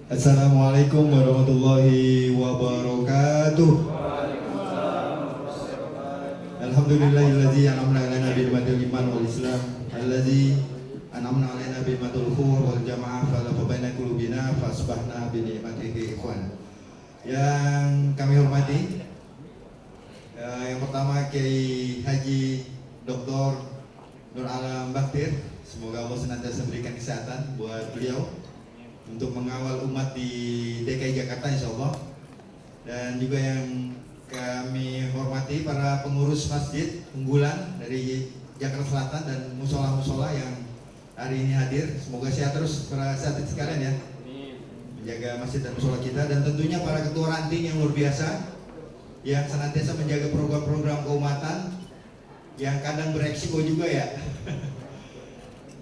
Assalamualaikum warahmatullahi wabarakatuh. Alhamdulillahilladzi an'amna 'alaina bil iman wal islam, allazi an'amna 'alaina bil ukhuwah wal jamaah falafa baina qulubina fasbahna bi ni'matihi ikhwan. Yang kami hormati, yang pertama Kiai Haji Dr. Nur Alam Baktir, semoga Allah senantiasa memberikan kesehatan buat beliau untuk mengawal umat di DKI Jakarta insya Allah. Dan juga yang kami hormati para pengurus masjid unggulan dari Jakarta Selatan dan musola-musola yang hari ini hadir. Semoga sehat terus para sahabat sekalian ya, menjaga masjid dan musola kita. Dan tentunya para ketua ranting yang luar biasa yang senantiasa menjaga program-program keumatan yang kadang beresiko juga ya.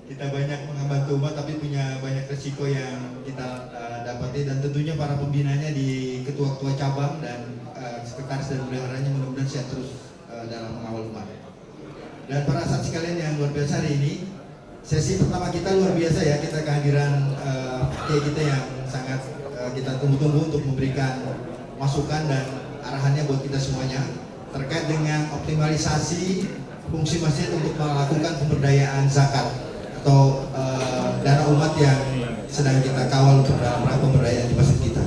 Kita banyak membantu umat tapi punya banyak resiko yang kita dapati. Dan tentunya para pembinanya di ketua-ketua cabang dan sekretaris dan bendaharanya mudah-mudahan sehat terus dalam mengawal umat. Dan para sahabat sekalian yang luar biasa, hari ini sesi pertama kita luar biasa ya, kita kehadiran kiai kita yang sangat kita tunggu-tunggu untuk memberikan masukan dan arahannya buat kita semuanya terkait dengan optimalisasi fungsi masjid untuk melakukan pemberdayaan zakat atau dana umat yang sedang kita kawal untuk dalam rangka pemberdayaan di masjid kita.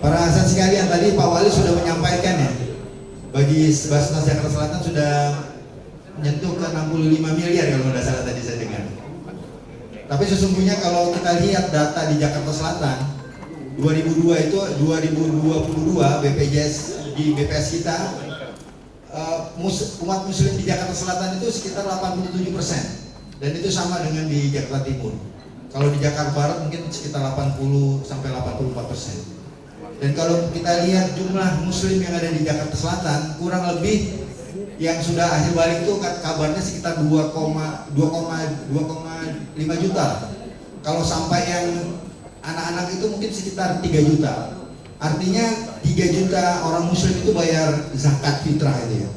Para sahabat sekalian, tadi Pak Wali sudah menyampaikan ya, bagi Basnas Jakarta Selatan sudah menyentuh ke 65 miliar kalau tidak salah tadi saya dengar. Tapi sesungguhnya kalau kita lihat data di Jakarta Selatan 2002 itu 2022 BPJS di BPS kita, umat muslim di Jakarta Selatan itu sekitar 87%. Dan itu sama dengan di Jakarta Timur. Kalau di Jakarta Barat mungkin sekitar 80 sampai 84%. Dan kalau kita lihat jumlah muslim yang ada di Jakarta Selatan, kurang lebih yang sudah akhir balik itu kabarnya sekitar 2,5 juta. Kalau sampai yang anak-anak itu mungkin sekitar 3 juta. Artinya 3 juta orang muslim itu bayar zakat fitrah itu ya.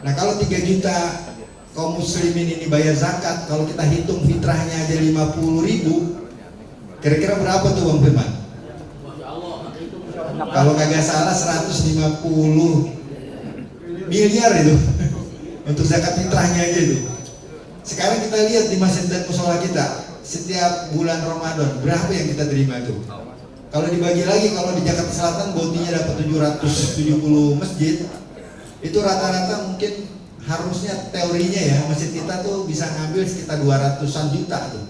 Nah kalau 3 juta kaum muslimin ini bayar zakat, kalau kita hitung fitrahnya aja 50.000, kira-kira berapa tuh Bang Firman? Kalau kagak salah 150 miliar itu untuk zakat fitrahnya aja itu. Sekarang kita lihat di masjid dan musola kita, setiap bulan Ramadan berapa yang kita terima itu? Kalau dibagi lagi, kalau di Jakarta Selatan botinya dapat 770 masjid, itu rata-rata mungkin harusnya teorinya ya masjid kita tuh bisa ngambil sekitar 200-an juta tuh.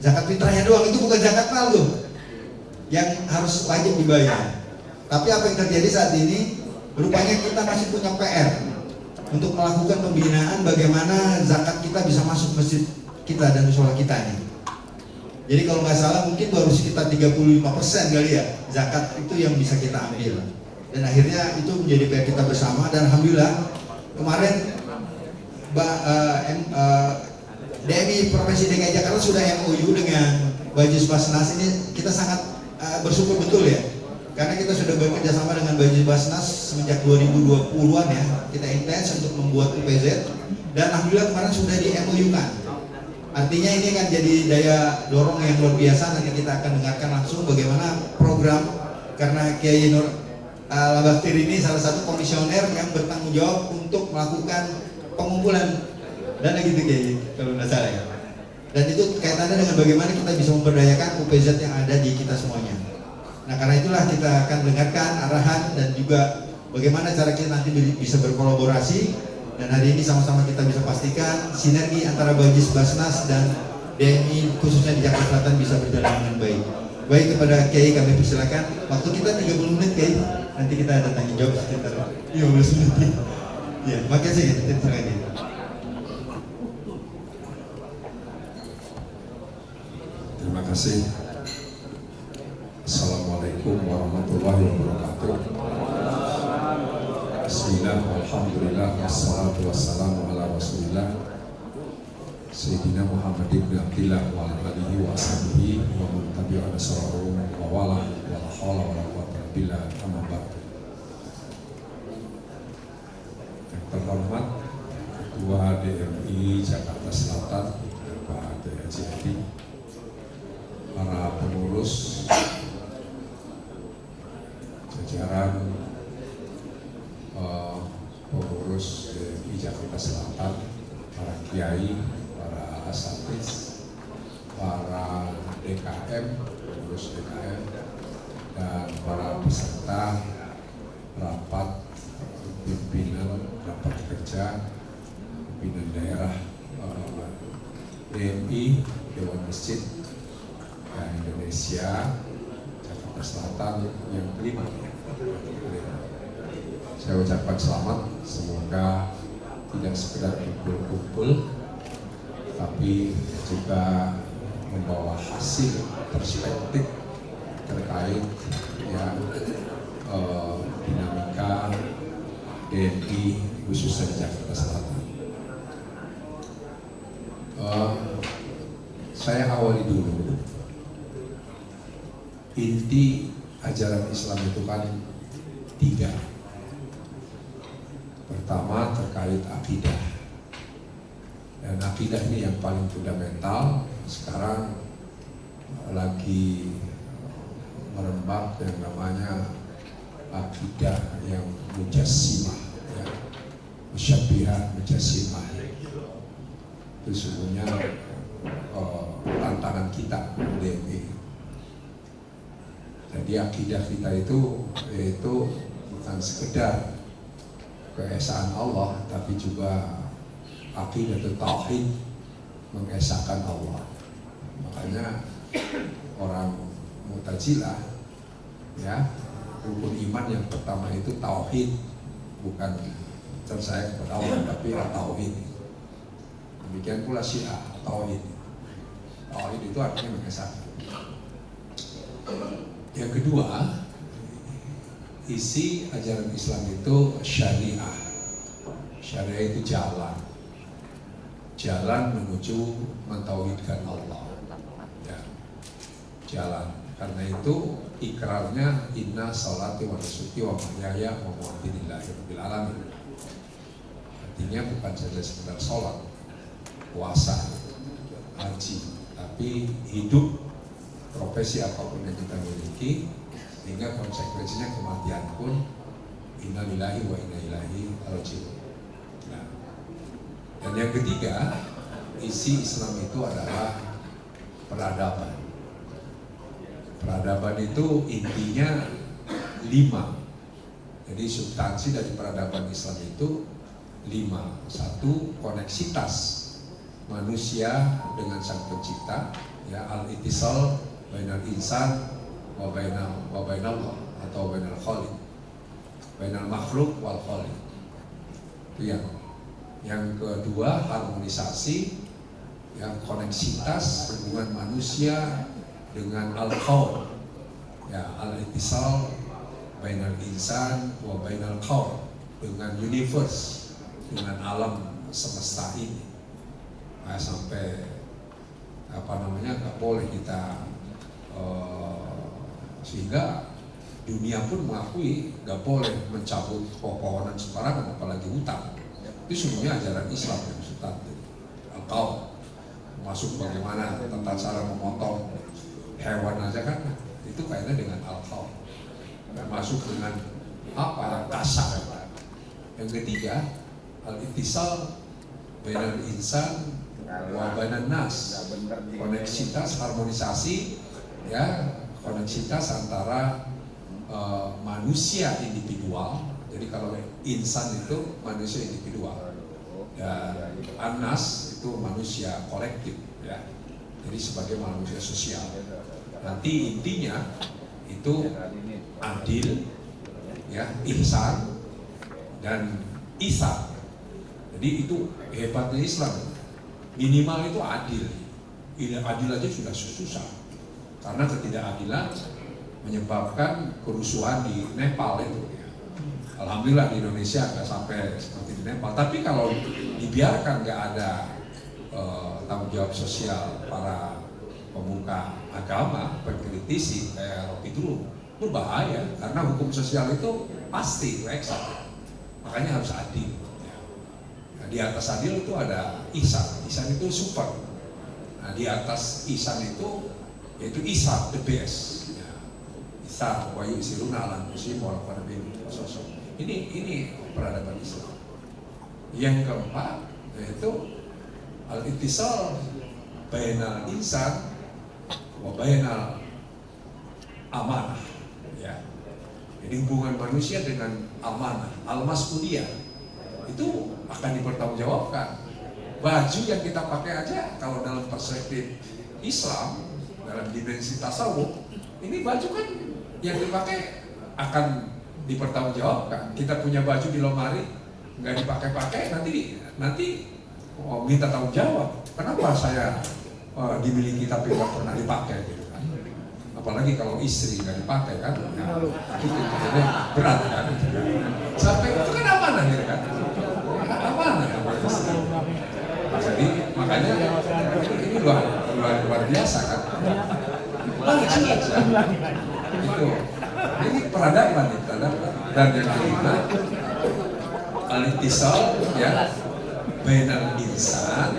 Zakat fitrahnya doang, itu bukan zakat mal tuh yang harus wajib dibayar. Tapi apa yang terjadi saat ini, rupanya kita masih punya PR untuk melakukan pembinaan bagaimana zakat kita bisa masuk masjid kita dan musola kita nih. Jadi kalau nggak salah mungkin baru sekitar 35% kali ya zakat itu yang bisa kita ambil. Dan akhirnya itu menjadi PR kita bersama. Dan alhamdulillah kemarin DMI Provinsi DKI Jakarta sudah MOU dengan Bajis Basnas. Ini kita sangat bersyukur betul ya, karena kita sudah bekerja sama dengan Bajis Basnas semenjak 2020-an ya. Kita intens untuk membuat UPZ dan alhamdulillah kemarin sudah di MOU kan. Artinya ini kan jadi daya dorong yang luar biasa. Nanti kita akan dengarkan langsung bagaimana program, karena Kiai Nur Baktir ini salah satu komisioner yang bertanggung jawab untuk melakukan pengumpulan dana gitu Kiai, kalau tidak salah ya. Dan itu kaitannya dengan bagaimana kita bisa memberdayakan UPZ yang ada di kita semuanya. Nah karena itulah kita akan dengarkan arahan dan juga bagaimana cara kita nanti bisa berkolaborasi. Dan hari ini sama-sama kita bisa pastikan sinergi antara Bajis Basnas dan DMI khususnya di Jakarta Selatan bisa berjalan dengan baik. Baik, kepada Kiai kami persilakan. Waktu kita 30 menit Kiai. Nanti kita ada tanya jawab sekitar 15 menit. Ya, makasih ya. Terima kasih. Assalamualaikum warahmatullahi wabarakatuh. Bismillah, alhamdulillah, wassalatu wassalamu ala rasulillah Sayyidina Muhammad ibn Abdillah wa alihi wa ashabihi wa man tabi'a nasrahum wa wala wa la hawla wa la quwwata illa billah, amma ba'd. Yang terhormat Ketua DMI Jakarta Selatan Pak Haji Adi, para DKM, pengurus DKM, dan para peserta rapat pimpinan rapat kerja pimpinan daerah DMI Dewan Masjid Indonesia Jakarta Selatan yang kelima. Saya ucapkan selamat, semoga tidak sekedar kumpul-kumpul, tapi juga membawa hasil perspektif terkait ya dinamika DMI khususnya di Jakarta Selatan. Saya awali dulu, inti ajaran Islam itu kan 3. Pertama terkait akidah, dan akidah ini yang paling fundamental. Sekarang lagi merembak yang namanya akidah yang mujassimah, ya, musyabbihah mujassimah. Itu sebenarnya tantangan kita DMI. Jadi akidah kita itu yaitu bukan sekedar keesaan Allah, tapi juga akidah itu tauhid, mengesahkan Allah. Makanya orang Mu'tazilah, ya, rukun iman yang pertama itu tauhid, bukan percaya kepada Allah, tapi tauhid. Demikian pula Syiah, tauhid. Tauhid itu artinya mengesahkan. Yang kedua, isi ajaran Islam itu syariah. Syariah itu jalan menuju mentauhidkan Allah. Ya, jalan. Karena itu ikrarnya inna sholati wa nusuki wa mahyaya wa mamati lillahi rabbil alamin. Artinya bukan saja sekedar sholat, puasa, haji, tapi hidup profesi apapun yang kita miliki, hingga konsekuensinya kematian pun inna lillahi wa inna ilaihi raji'un. Nah, dan yang ketiga, isi Islam itu adalah peradaban. Peradaban itu intinya 5. Jadi substansi dari peradaban Islam itu 5. 1, koneksitas manusia dengan Sang Pencipta, ya, al-ittisal bainal insan wa bainallah atau bainal khaliq, bainal makhluk wal khaliq. Itu yang kedua, harmonisasi, ya, koneksitas hubungan manusia dengan al-khaul, ya, al-ittisal bainal insan wa bainal khaul, dengan universe, dengan alam semesta ini. Nah, sampai nggak boleh kita sehingga dunia pun mengakui nggak boleh mencabut pohon-pohonan sembarangan, apalagi hutan. Itu sebenarnya ajaran Islam yang substantif. Atau masuk bagaimana tata cara memotong hewan aja kan, itu kaitannya dengan al-qaul. Dan masuk dengan apa? Kasar. Yang ketiga, al-ittisal bainal insan wa bainan nas, koneksitas, harmonisasi, ya, koneksitas antara manusia individual. Jadi kalau insan itu manusia individual, dan anas itu manusia kolektif, ya. Jadi sebagai manusia sosial. Nanti intinya itu adil, ya, ihsan dan ihsan. Jadi itu hebatnya Islam. Minimal itu adil. Adil aja sudah susah. Karena ketidakadilan menyebabkan kerusuhan di Nepal itu. Alhamdulillah di Indonesia nggak sampai seperti di Nepal. Tapi kalau dibiarkan nggak ada tanggung jawab sosial para pemuka agama, pengkritisi kayak Rocky dulu, itu bahaya. Karena hukum sosial itu pasti, itu eksak. Makanya harus adil. Nah, di atas adil itu ada ihsan. Ihsan itu super. Nah, di atas ihsan itu yaitu ihsan, the best. Ya. Ihsan, wa yusiruna ala anfusihim wa law kana bihim khasasah. Ini peradaban Islam. Yang keempat yaitu al-ittisal bainal insan wa bainal amanah, ya. Jadi hubungan manusia dengan amanah, al-mas'uliyah itu akan dipertanggungjawabkan. Baju yang kita pakai aja kalau dalam perspektif Islam, dalam dimensi tasawuf, ini baju kan yang dipakai akan dipertanggungjawabkan. Kita punya baju di lemari nggak dipakai-pakai, nanti minta tanggung jawab. Kenapa saya dimiliki tapi nggak pernah dipakai gitu kan? Apalagi kalau istri nggak dipakai kan, ya, itu berat kan? Sampai itu kan amanah gitu kan? Amanah. Jadi makanya ini luar biasa kan? Itu ini peradaban dan yang kelima al-ittisal, ya, bainal insan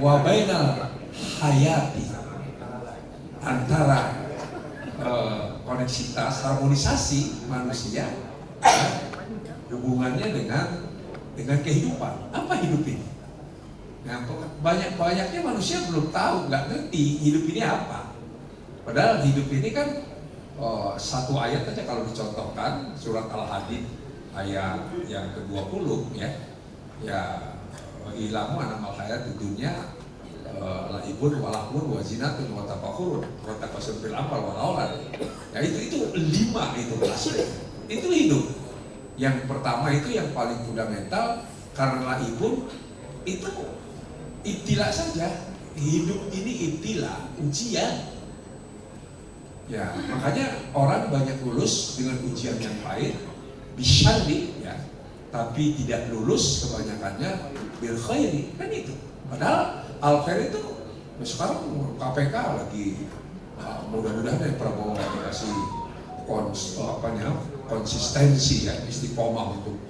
wa bainal hayati, antara koneksitas, harmonisasi manusia, hubungannya dengan kehidupan. Apa hidup ini? Nah, banyaknya manusia belum tahu, nggak ngerti hidup ini apa. Padahal hidup ini kan satu ayat aja kalau dicontohkan, surat Al-Hadid ayat yang ke-20, ya. Ya, ilamu anamal hayat di dunia laibun walahun wazinatun wa tafakhurun wa takatsur fil amwal wal aulad. Ya itu 5 itu aspek. Itu hidup. Yang pertama itu yang paling fundamental, karena laibun itu ibtila saja. Hidup ini ibtila, ujian. Ya, makanya orang banyak lulus dengan ujian yang pahit, bisyarri, ya, tapi tidak lulus kebanyakannya bil khairi, kan itu. Padahal al khair itu sekarang KPK lagi mudah-mudahan dari Prabowo dikasih konsistensi, ya, istiqomah untuk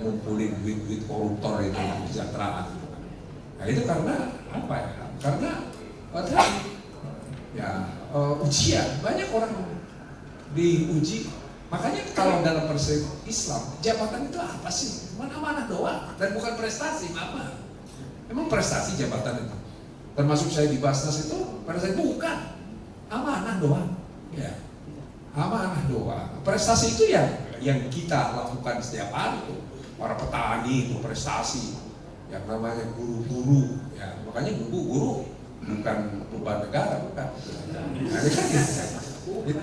ngumpulin duit koruptor itu kesejahteraan. Nah itu karena apa ya? Karena ya ujian, banyak orang diuji. Makanya kalau dalam perspektif Islam, jabatan itu apa sih? Mana-mana doang, dan bukan prestasi, mama. Emang prestasi jabatan itu? Termasuk saya di Basnas itu, prestasi bukan, amanah doang. Ya, amanah doang. Prestasi itu yang kita lakukan setiap hari itu. Para petani itu prestasi, yang namanya guru-guru, ya makanya guru bukan beban negara, bukan. Nah,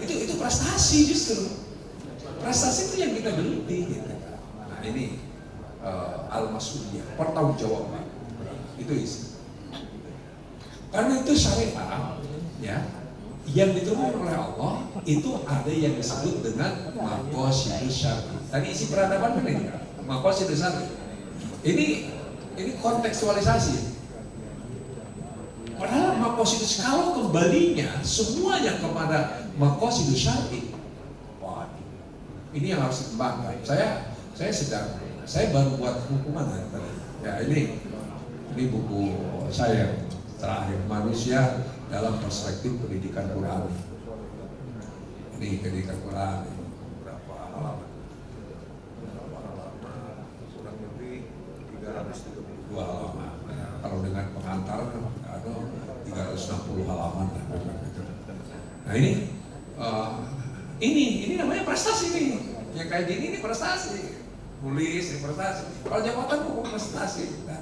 itu prestasi justru. Prestasi itu yang kita geluti, gitu. Nah ini al-mas'uliyah, pertanggungjawaban. Itu isi. Karena itu syariat, ya, yang diturunkan oleh Allah itu ada yang disebut dengan maqasidus syar'i. Tadi isi peradaban mana ini? Maqasidus syar'i. Ini kontekstualisasi. Padahal maqasidus, kalau kembalinya semuanya kepada maqasidus syar'i, ini yang harus dikembangkan. Saya baru buat buku mana tadi? Ya ini buku saya terakhir, Manusia dalam Perspektif Pendidikan Quran. Ini pendidikan Quran, berapa halaman? Kurang lebih 332 halaman. Kalau dengan pengantar ada 360 halaman. Nah ini namanya prestasi nih. Yang kayak gini ini prestasi. Nulis ini prestasi. Kalau jabatan bukan prestasi. Nah,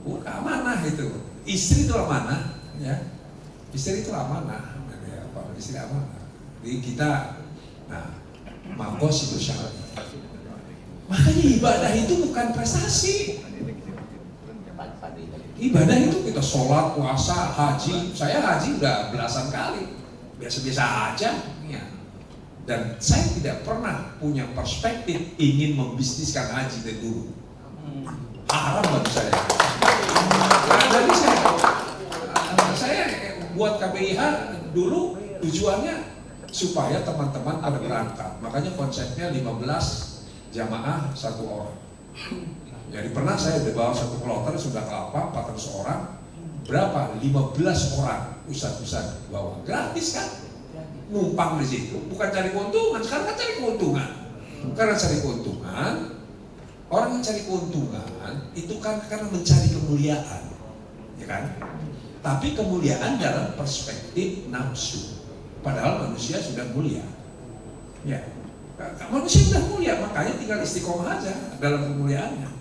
bukan amanah itu. Istri itu amanah, ya. Istri itu amanah. Istri amanah. Jadi kita, maqasidus syar'i. Makanya ibadah itu bukan prestasi. Ibadah itu kita sholat, puasa, haji. Saya haji udah belasan kali. Biasa-biasa aja. Ya. Dan saya tidak pernah punya perspektif ingin membisniskan haji dari dulu. Haram bagi saya. Jadi saya buat KBIH dulu tujuannya supaya teman-teman pada berangkat. Makanya konsepnya 15 jamaah 1 orang. Jadi pernah saya bawa satu kloter sudah kelapa 400 orang. Berapa? 15 orang ustaz-ustaz bawa. Gratis kan? Numpang di situ, bukan cari keuntungan. Sekarang kan cari keuntungan. Karena cari keuntungan, orang yang cari keuntungan itu kan karena mencari kemuliaan, ya kan? Tapi kemuliaan dalam perspektif nafsu. Padahal manusia sudah mulia. Ya, manusia sudah mulia, makanya tinggal istiqomah aja dalam kemuliaannya.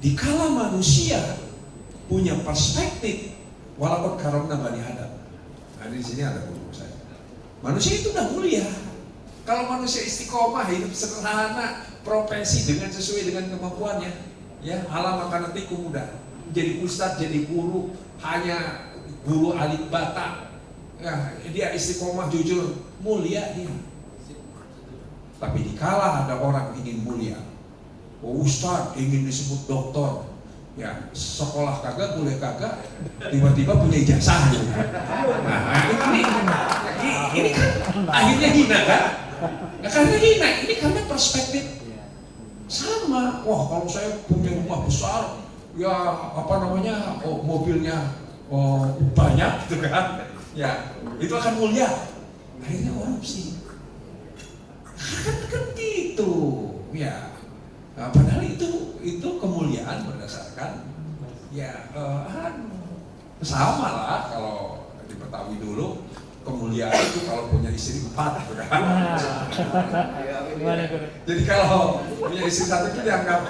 Dikala manusia punya perspektif, walaupun karomna Bani Adam. Nah, di sini ada guru saya. Manusia itu udah mulia. Kalau manusia istiqomah, hidup sederhana, profesi dengan sesuai dengan kemampuannya, ya, ala makan tiku mudah. Jadi ustadz, jadi guru, hanya guru alif bata. Ya, dia istiqomah jujur, mulia dia. Tapi dikala ada orang ingin mulia, oh ustadz ingin disebut doktor, ya sekolah kagak, boleh kagak, tiba-tiba punya ijazah. Nah ini kan akhirnya hina kan? Nah, karena hina, ini karena perspektif sama. Wah, kalau saya punya rumah besar, ya apa namanya, mobilnya banyak gitu kan, ya itu akan mulia. Akhirnya korupsi. Kan gitu, ya. Nah, padahal itu kemuliaan berdasarkan, ya sama lah kalau di Betawi dulu. Kemuliaan itu kalau punya istri 4 gitu kan. Jadi kalau punya istri 1 itu dianggap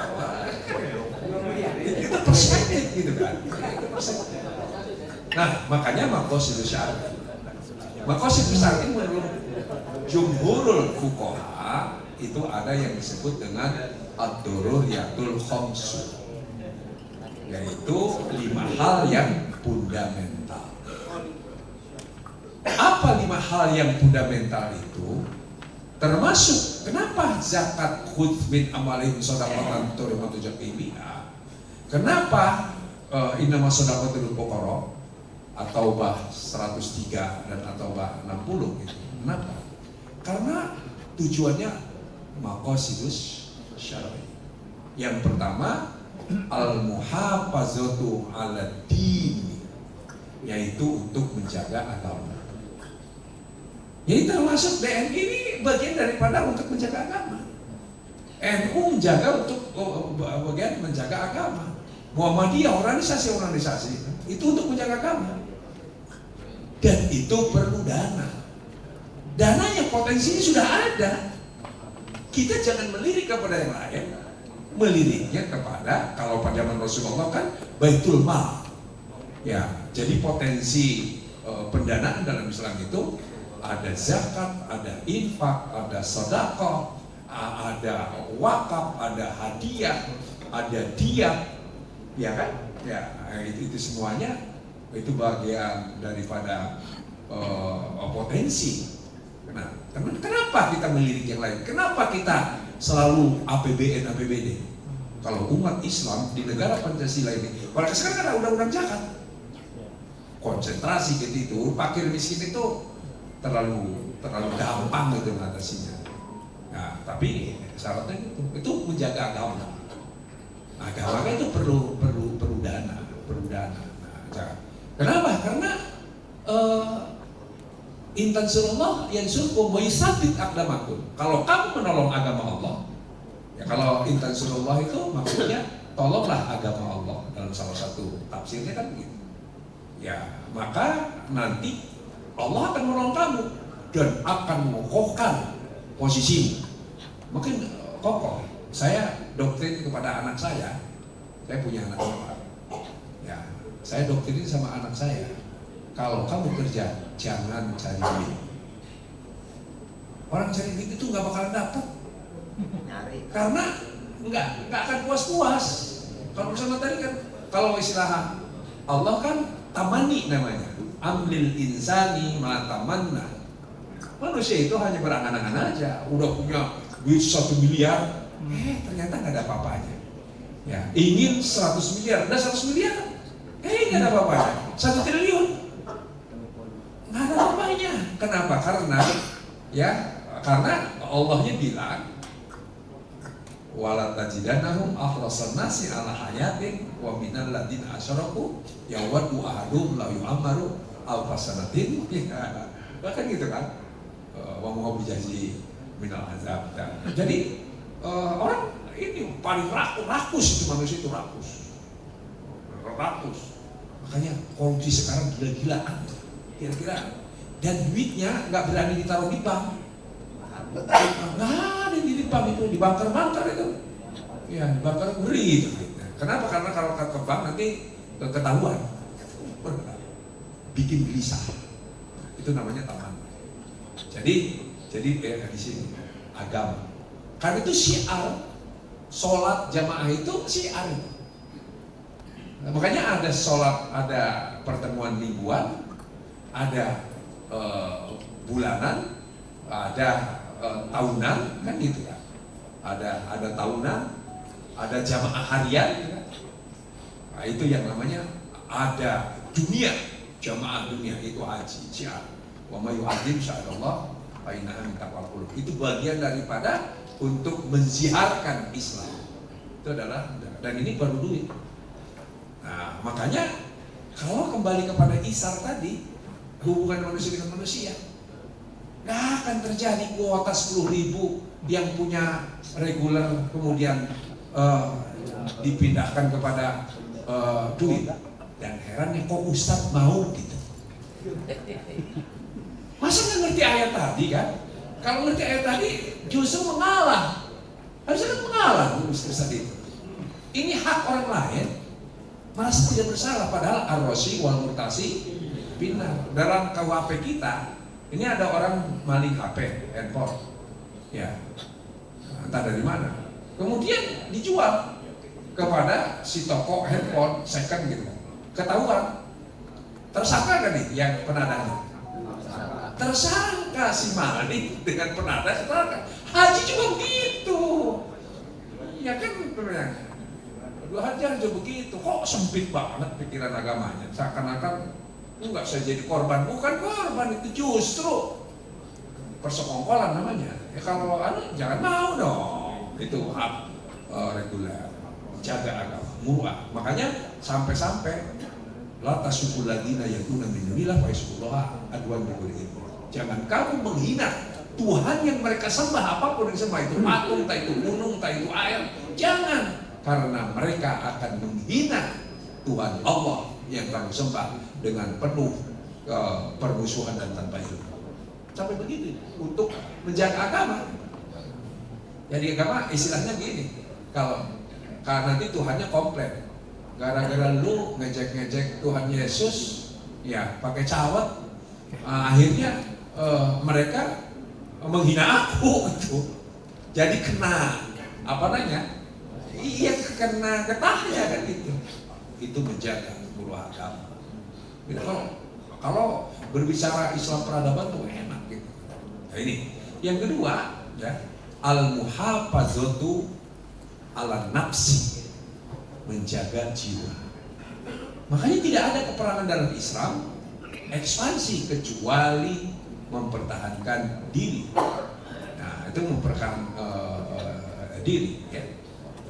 itu perspektif gitu kan. Nah, makanya maqasidus syar'i. Maqasidus syar'i menurut jumhurul fuqaha itu ada yang disebut dengan ad-daruriyatul khamsu, yaitu 5 hal yang fundamental. Apa 5 hal yang fundamental itu? Termasuk kenapa zakat khudz min amalihim shadaqatan turimatu jaqibiyah. Kenapa innama shadaqatul fuqara atau bah 103 dan atau bah 60 gitu. Kenapa? Karena tujuannya maqasidus syar'i. Yang pertama al-muhafazatu 'ala din, yaitu untuk menjaga agama. Jadi termasuk DNI ini bagian daripada untuk menjaga agama. NU menjaga untuk bagian menjaga agama. Muhammadiyah organisasi itu untuk menjaga agama. Dan itu perlu dana. Dananya potensinya sudah ada. Kita jangan melirik kepada yang lain. Meliriknya kepada, kalau pada zaman Rasulullah kan baitul mal. Ya, jadi potensi pendanaan dalam Islam itu ada zakat, ada infak, ada sedekah, ada wakaf, ada hadiah, ada diat, ya kan? Ya, itu semuanya itu bagian daripada potensi. Nah, kenapa kita melirik yang lain? Kenapa kita selalu APBN, APBD? Kalau umat Islam di negara Pancasila ini, kalau sekarang ada undang-undang zakat, konsentrasi gitu itu, fakir miskin itu terlalu gampang gitu mengatasinya. Nah, tapi syaratnya itu menjaga agama. Agama itu perlu dana. Nah, kenapa? Karena intan surullah yang surkum wa yusabit aqdamakum. Kalau kamu menolong agama Allah, ya kalau intan surullah itu maksudnya tolonglah agama Allah, dalam salah satu tafsirnya kan begitu. Ya, maka nanti Allah akan menolong kamu dan akan mengokohkan posisimu. Mungkin kokoh. Saya doktrin kepada anak saya punya anak 4. Ya, saya doktrin sama anak saya, kalau kamu kerja jangan cari duit. Orang cari duit itu nggak bakalan dapat, karena nggak akan puas-puas. Kalau misalnya tadi kan, kalau istilah Allah kan tamani namanya, amlil insani ma tamanna. Manusia itu hanya berangan-angan aja, udah punya duit 1 miliar, ternyata nggak ada apa-apanya. Ya, ingin 100 miliar, udah 100 miliar, nggak ada apa-apanya. 1 triliun, nggak ada apa-apanya. Kenapa? Karena Allahnya bilang, wala tajidannahum akhrasan nasi ala hayatin wa minal ladina asyaraku yawaddu ahadum la yu'ammaru alfasanatin. Bahkan gitu kan, wa muhabbijazi minal azab. Jadi orang ini paling rakus itu, manusia itu rakus. Makanya korupsi sekarang gila-gilaan, kira-kira. Dan duitnya nggak berani ditaruh di bank. Nggak ada di bank itu, di bunker-bunker itu. Ya, di bunker ngeri itu. Kenapa? Karena kalau ke bank nanti ketahuan, bikin gelisah. Itu namanya taman. Jadi di sini agama. Karena itu syiar, sholat jamaah itu syiar. Nah, makanya ada sholat, ada pertemuan mingguan, ada bulanan, ada tahunan, kan gitu ya. Ada tahunan, ada jamaah harian, kan? Nah, itu yang namanya ada dunia, jamaah dunia itu haji, syiar. Wa may yu'adzim sya'irallah fa innaha min taqwal qulub. Itu bagian daripada untuk menziarkan Islam. Itu adalah, dan ini baru duit. Nah, makanya kalau kembali kepada isar tadi, hubungan manusia dengan manusia, nggak akan terjadi kuota 10.000 yang punya reguler kemudian dipindahkan kepada duit. Dan herannya kok Ustadz mau gitu. Masa nggak ngerti ayat tadi kan? Kalau ngerti ayat tadi justru mengalah. Harusnya kan mengalah Ustadz itu. Ini hak orang lain, merasa tidak bersalah, padahal ar-rosi wal murtasi binar. Dalam KUHP kita, ini ada orang maling HP, handphone, ya, entah dari mana. Kemudian dijual kepada si toko handphone second gitu, ketahuan. Tersangka kan nih yang penadanya? Tersangka si maling dengan penadah, tersangka. Haji juga begitu, ya kan ternyata. Haji aja begitu, kok sempit banget pikiran agamanya. Seakan-akan enggak saya jadi korban, bukan korban, itu justru persekongkolan namanya. Ya kalau jangan mau dong, itu hak reguler, jaga agama, muruah. Makanya sampai-sampai la tasubul ladina yaduna min dunillah wa yasubullah adwan bighairi ilm. Jangan kamu menghina Tuhan yang mereka sembah, apapun yang sembah itu patung, entah itu gunung, entah itu air, jangan. Karena mereka akan menghina Tuhan Allah yang kamu sembah dengan penuh permusuhan dan tanpa ilmu. Sampai begitu untuk menjaga agama. Jadi agama istilahnya gini, kalau nanti Tuhannya komplain, gara-gara lu ngejek-ngejek Tuhan Yesus, ya pakai cawat, akhirnya mereka menghina aku gitu. Jadi kena apa namanya? Iya, kena getahnya kan gitu. Itu menjaga muruah agama. Gitu. Kalau berbicara Islam peradaban tuh enak gitu. Nah ini. Yang kedua, ya, al-muhafazatu ala nafsi, menjaga jiwa. Makanya tidak ada peperangan dalam Islam ekspansi kecuali mempertahankan diri. Nah, itu mempertahankan diri, ya.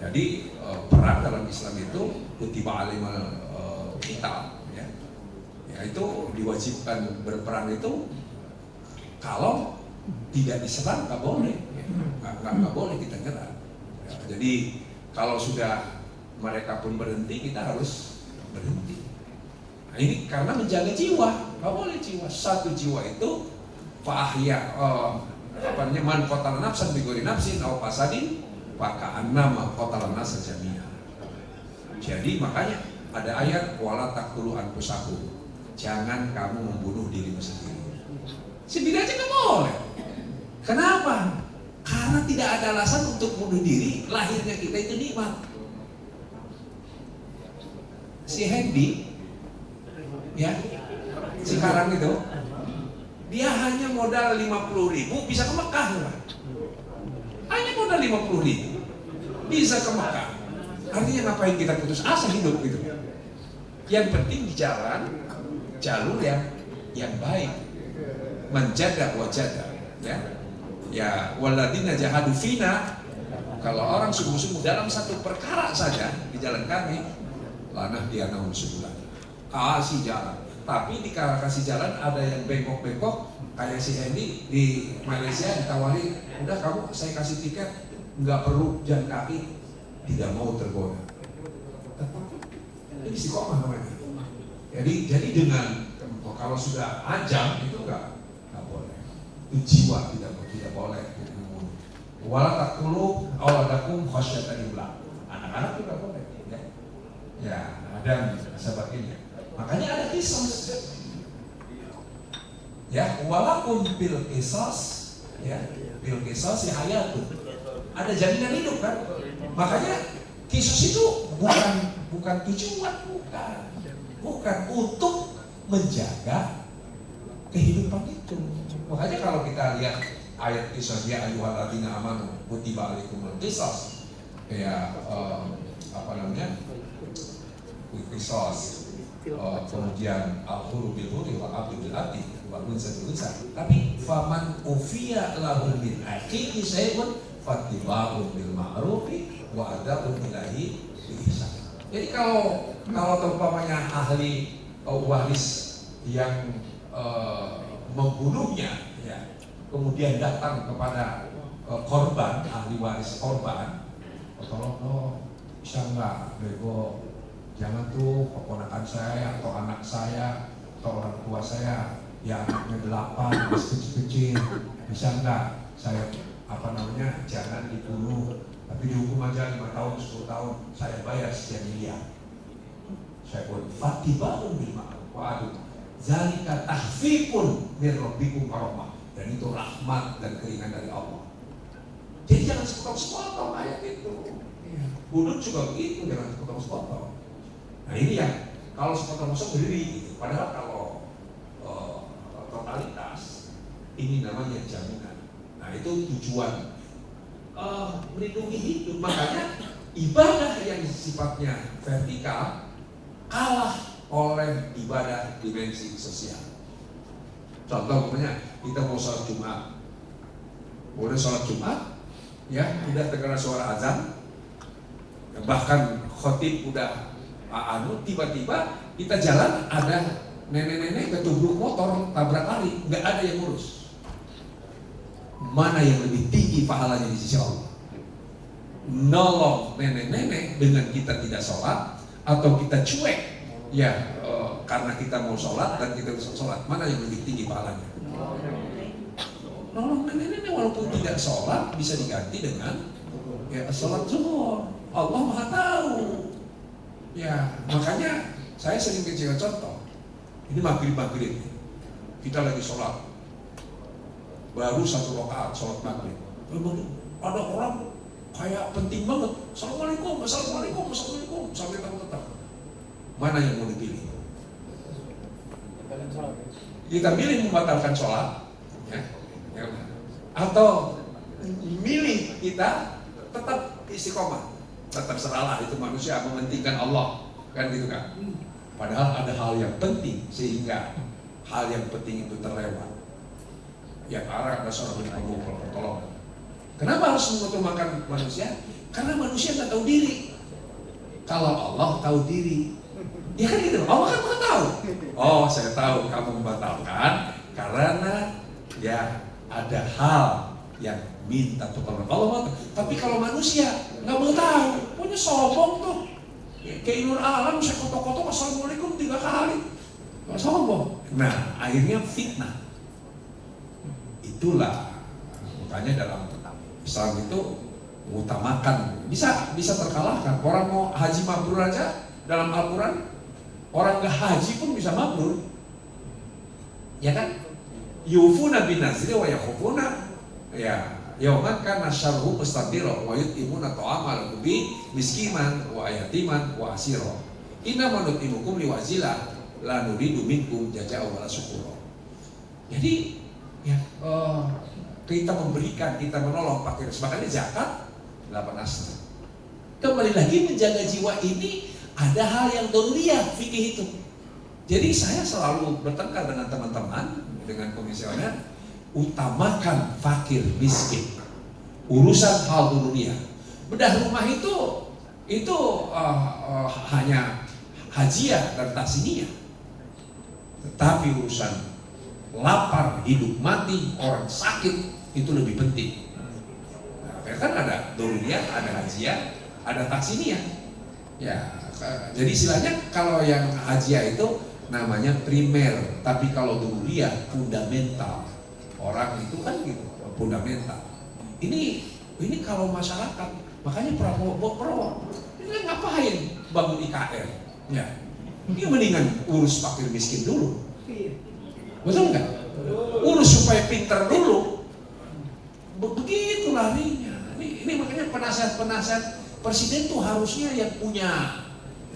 Jadi perang dalam Islam itu kutiba alimal qital, ya. Ya itu diwajibkan berperang itu kalau tidak diserang nggak boleh, ya. Nggak boleh kita nyerang. Ya, jadi kalau sudah mereka pun berhenti, kita harus berhenti. Nah, ini karena menjaga jiwa, nggak boleh jiwa. Satu jiwa itu fa'ahya apa namanya, man qatala nafsan bighairi nafsin aw fasadin paka'an nama qatalan nasa jami'a. Jadi makanya ada ayat wala taqtulu anfusakum, jangan kamu membunuh dirimu sendiri. Sendiri aja nggak boleh. Kenapa? Karena tidak ada alasan untuk bunuh diri. Lahirnya kita itu nikmat. Si Hendy, ya, sekarang itu dia hanya modal 50.000 bisa ke Mekah, ya. Hanya modal 50.000 bisa ke Mekah. Artinya ngapain kita putus asa hidup gitu? Yang penting di jalan jalur yang baik, menjaga wajada, ya. Ya, waladina jahadu fina. Kalau orang sungguh-sungguh dalam satu perkara saja di jalan kami, lanah dia naum sebulan. Kasih jalan. Tapi di kasih jalan ada yang bengkok-bengkok, kayak si Hendy di Malaysia ditawari, udah kamu saya kasih tiket, nggak perlu jalan kaki, tidak mau tergoda. Ini istiqomah namanya. Jadi dengan kalau sudah ajam itu nggak boleh. Itu jiwa tidak boleh. Wala taqulu awladakum khasyata imlaq. Anak-anak juga boleh. Ya, dan sebagainya. Makanya ada kisos. Ya, walaupun bil kisos, ya, bil kisos ya hayatun. Ada jaminan hidup kan? Makanya kisos itu bukan tujuan, bukan untuk menjaga kehidupan itu. Makanya kalau kita lihat ayat kisos ya ayyuhalladzina amanu kutiba alaikumul qisas, ya apa namanya? Qisas, kemudian al-huru bil huri wal abdu bil abdi wal unsa bil unsa. Tapi faman ufiya lahu min akhihi syai'un fattiba'un bil ma'rufi wa adabun ilahi bi ihsan. Jadi kalau umpamanya ahli waris yang membunuhnya, ya, kemudian datang kepada korban, ahli waris korban, tolong bisa nggak bego, jangan tuh keponakan saya atau anak saya atau orang tua saya ya anaknya 8 masih kecil-kecil, bisa nggak saya jangan dibunuh tapi dihukum aja 5 tahun 10 tahun, saya bayar sekian miliar. Saya pun fatibahun bil ma'ruf wa adl zalika tahfiqun min rabbikum rahmah, dan itu rahmat dan keringan dari Allah. Jadi jangan sepotong-sepotong ayat itu. Hudud juga begitu, jangan sepotong-sepotong. Nah ini yang kalau sepotong-sepotong berdiri gitu. Padahal kalau totalitas ini namanya jaminan. Nah itu tujuan melindungi hidup. Makanya ibadah yang sifatnya vertikal kalah oleh ibadah dimensi sosial. Contoh umpamanya kita mau sholat Jumat, boleh sholat Jumat, ya tidak terdengar suara azan, bahkan khotib udah tiba-tiba kita jalan ada nenek-nenek ketubruk motor tabrak lari, nggak ada yang ngurus. Mana yang lebih tinggi pahalanya di sisi Allah? Nolong nenek-nenek dengan kita tidak sholat, atau kita cuek ya karena kita mau sholat dan kita bisa sholat, mana yang lebih tinggi pahalanya? Nolong nenek-nenek walaupun tidak sholat bisa diganti dengan ya sholat zuhur. Allah Maha tahu. Ya makanya saya sering kecil contoh. Ini maghrib kita lagi sholat, baru 1 rakaat sholat maghrib. Ada orang kayak penting banget, assalamualaikum sampai tetap. Mana yang mau dipilih? Kita pilih membatalkan sholat, ya, atau milih kita tetap istiqomah, tetap seralah, itu manusia mementingkan Allah, kan gitu kan? Padahal ada hal yang penting sehingga hal yang penting itu terlewat. Ya karena ada seorang yang pertolongan. Kenapa harus mengutamakan manusia? Karena manusia nggak tahu diri. Kalau Allah tahu diri, ya kan gitu. Allah kan nggak tahu. Oh, saya tahu kamu membatalkan karena ya ada hal yang minta pertolongan Allah. Tapi kalau manusia nggak mau tahu, punya sombong tuh. Kayak Nur Alam saya kotok-kotok assalamualaikum 3 kali, nggak sombong. Nah, akhirnya fitnah. Itulah makanya dalam Islam itu mengutamakan, bisa terkalahkan. Orang mau haji mabrur aja dalam Al-Quran, orang nggak haji pun bisa mabrur, ya kan? Yufuna bin nazri wa yakhufuna ya yauman kana syarhu mustadira wa yutimuna ta'amal bi miskinan wa yatiman wa asira. Inna manutimukum liwajila la nuridu minkum jazaa'an wala syukura. Jadi ya kita memberikan, kita menolong fakir. Makanya zakat 8 asna. Kembali lagi menjaga jiwa ini ada hal yang daruriyah fikih itu. Jadi saya selalu bertengkar dengan teman-teman, dengan komisioner, utamakan fakir miskin. Urusan hal daruriyah. Bedah rumah itu hanya hajiah dan taksiniyah. Tetapi urusan lapar, hidup mati, orang sakit itu lebih penting. Nah, kan ada daruriyah, ada hajiah, ada taksiniyah. Ya, jadi istilahnya kalau yang hajiah itu namanya primer, tapi kalau dzurriyah fundamental. Orang itu kan gitu, fundamental. Ini kalau masyarakat, makanya Prabowo ini ngapain bangun IKN? Ya, dia mendingan urus fakir miskin dulu. Betul nggak? Urus supaya pintar dulu. Begitu larinya. Ini makanya penasihat presiden tuh harusnya yang punya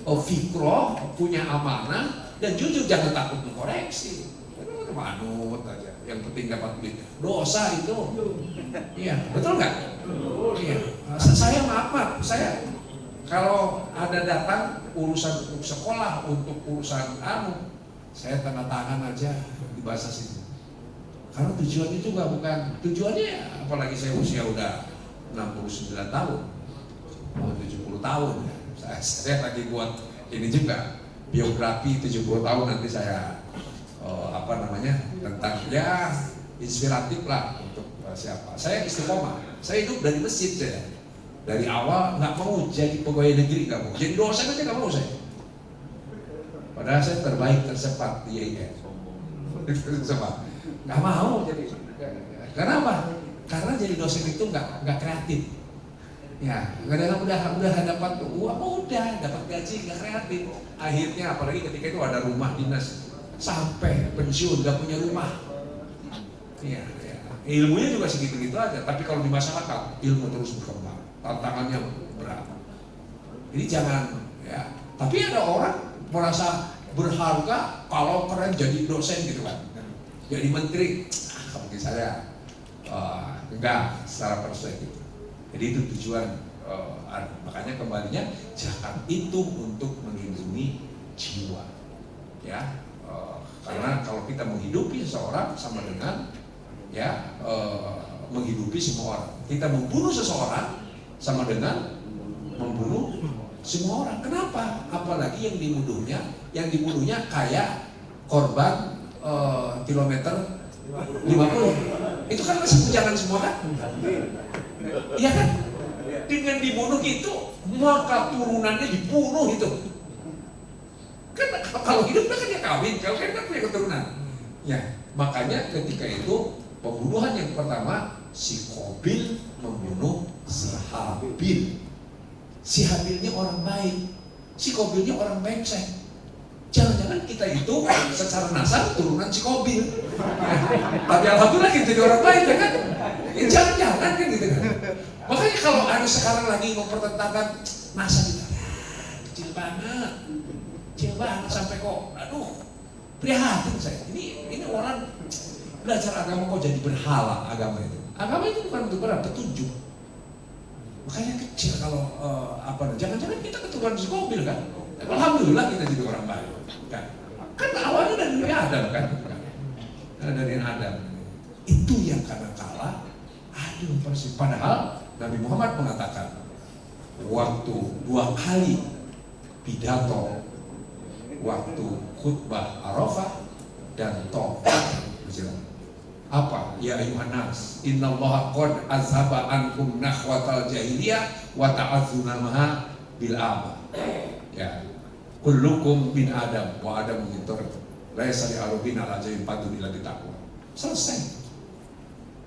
fikroh, punya amanah, dan jujur, jangan takut mengkoreksi. Manut aja, yang penting dapat duit. Dosa itu. Iya, betul nggak? Iya. Saya maaf, saya kalau ada datang urusan untuk sekolah, untuk urusan saya tanda tangan aja di bahasa sini. Karena tujuannya juga bukan, tujuannya apalagi saya usia udah 69 tahun, mau 70 tahun. Saya lagi buat ini juga, biografi 70 tahun nanti saya tentang ya inspiratif lah untuk siapa. Saya istiqomah, saya hidup dari masjid saya. Dari awal nggak mau jadi pegawai negeri, nggak mau. Jadi dosen aja nggak mau saya. Padahal saya terbaik tercepat di IAIN. Nggak mau jadi. Kenapa? Karena jadi dosen itu nggak kreatif. Ya, kadang udah dapat uang, udah dapat gaji, nggak kreatif. Akhirnya apalagi ketika itu ada rumah dinas, sampai pensiun nggak punya rumah. Iya, ya. Ilmunya juga segitu-gitu aja. Tapi kalau di masyarakat ilmu terus berkembang, tantangannya berat. Jadi jangan ya. Tapi ada orang merasa berharga kalau keren jadi dosen gitu kan, jadi menteri. Bagi saya enggak secara perspektif. Jadi itu tujuan. Makanya kembalinya zakat itu untuk melindungi jiwa, ya. Karena kalau kita menghidupi seseorang sama dengan ya menghidupi semua orang. Kita membunuh seseorang sama dengan membunuh semua orang. Kenapa? Apalagi yang dibunuhnya kayak korban kilometer 50. Itu kan masih berjalan semua kan? Iya kan? Dengan dibunuh itu maka turunannya dibunuh itu. Kan kalau hidup kan dia kawin, kalau kan punya keturunan. Ya, makanya ketika itu pembunuhan yang pertama, si Qabil membunuh si Habil. Si Habilnya orang baik, si Qabilnya orang brengsek. Jangan-jangan kita itu secara nasab turunan si Qabil. Tapi alhamdulillah kita jadi orang baik, ya kan? Jangan-jangan kan gitu kan. Makanya kalau ada sekarang lagi mempertentangkan nasab kita, kecil banget sampai kok, aduh, prihatin saya. Ini orang belajar agama kok jadi berhala agama itu. Agama itu bukan untuk berhala, petunjuk. Makanya kecil kalau jangan-jangan kita keturunan si Qabil kan? Alhamdulillah kita jadi orang baik kan awalnya dari Adam kan? Dari Adam. Itu yang kadang-kala aduh persis. Padahal Nabi Muhammad mengatakan waktu 2 kali pidato, waktu khutbah Arafah dan Tawaf. Apa? Ya ayuhan nas, innallaha qad azhaba ankum nakhwatal jahiliyah wa ta'azzuna maha bil ama. Ya. Kullukum bin Adam wa Adam mintur. Laisa li arubin ala jayin padu bila ditakwa. Selesai.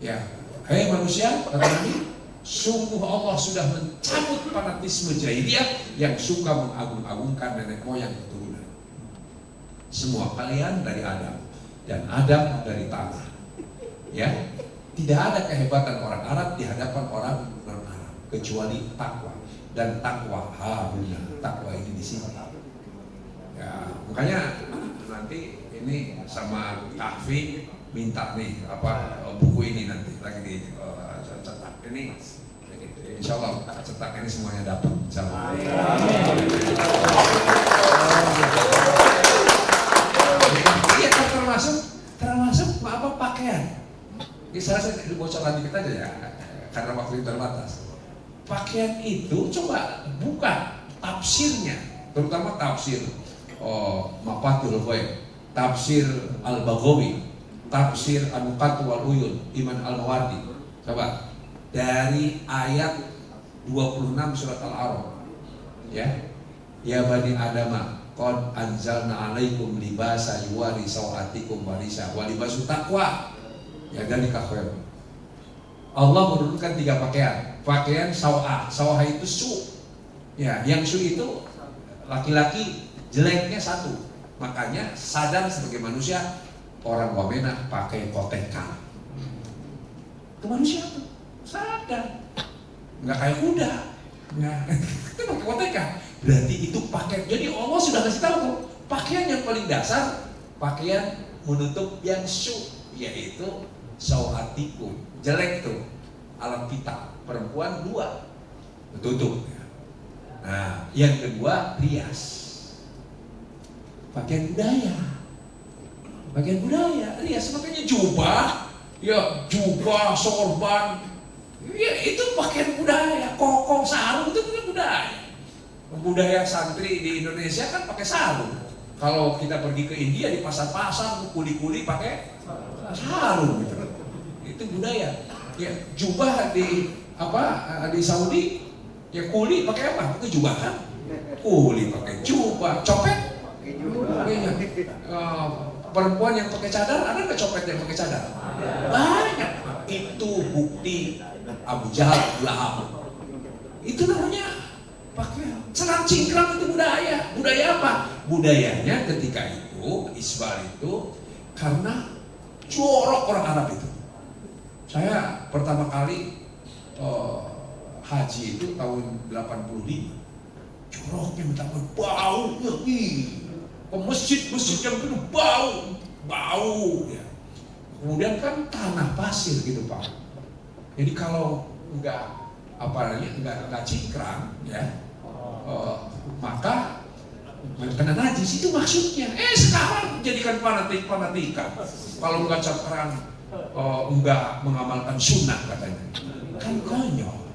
Ya, hai manusia, kata Nabi, sungguh Allah sudah mencabut fanatisme jahiliyah yang suka mengagung-agungkan nenek moyang keturunan. Semua kalian dari Adam dan Adam dari tanah. Ya, tidak ada kehebatan orang Arab di hadapan orang non-Arab kecuali takwa, dan takwa takwa ini di sini. Ya, makanya nanti ini sama Kahfi minta nih buku ini nanti lagi dicetak ini. Insya Allah cetak ini semuanya dapat. Insya Allah. Iya, termasuk pakaian. Ini saya bocoran dikit aja ya, karena waktu terbatas. Pakaian itu coba buka tafsirnya, terutama tafsir Mafathul Ghaib, tafsir Al-Baghawi, tafsir An-Nuqat wal Uyun, Iman Al-Mawardi. Coba dari ayat 26 surat Al-A'raf. Ya. Ya bani Adama, qad anzalna 'alaikum libasa yuwari sawatikum warisa wa libasu taqwa. Ya dari kafir. Allah menurunkan 3 pakaian. Pakaian sawah itu su. Ya, yang su itu laki-laki jeleknya 1. Makanya sadar sebagai manusia orang wamena pakai koteka. Itu manusia tuh sadar. Nggak kayak kuda. Nah, itu pakai koteka. Berarti itu pakai. Jadi Allah sudah kasih tahu tuh, pakaian yang paling dasar, pakaian menutup yang su, yaitu sawatikum. Jelek tuh, alam pita. Perempuan 2 tutup. Nah, yang kedua rias. Pakaian budaya. Pakaian budaya, rias, makanya jubah, ya jubah, sorban, ya itu pakaian budaya. Koko, sarung itu bukan budaya. Budaya santri di Indonesia kan pakai sarung. Kalau kita pergi ke India di pasar-pasar, kuli-kuli pakai sarung gitu. Itu budaya. Ya jubah di di Saudi, ya kuli pakai apa? Pakai jubah kan? Kuli pakai jubah, copet. Ya. Perempuan yang pakai cadar, ada nggak copet yang pakai cadar? Banyak. Itu bukti Abu Jahal, Lahab. Itu namanya pakai celana cingkrang, itu budaya. Budaya apa? Budayanya ketika itu isbal itu karena jorok orang Arab itu. Saya pertama kali haji itu tahun 85. Joroknya minta baunya ke masjid yang penuh bau ya. Kemudian kan tanah pasir gitu Pak. Jadi kalau enggak enggak cingkrang ya, maka kena najis itu maksudnya. Sekarang jadikan fanatika. Kalau enggak cingkrang, enggak mengamalkan sunnah katanya. Kan konyol.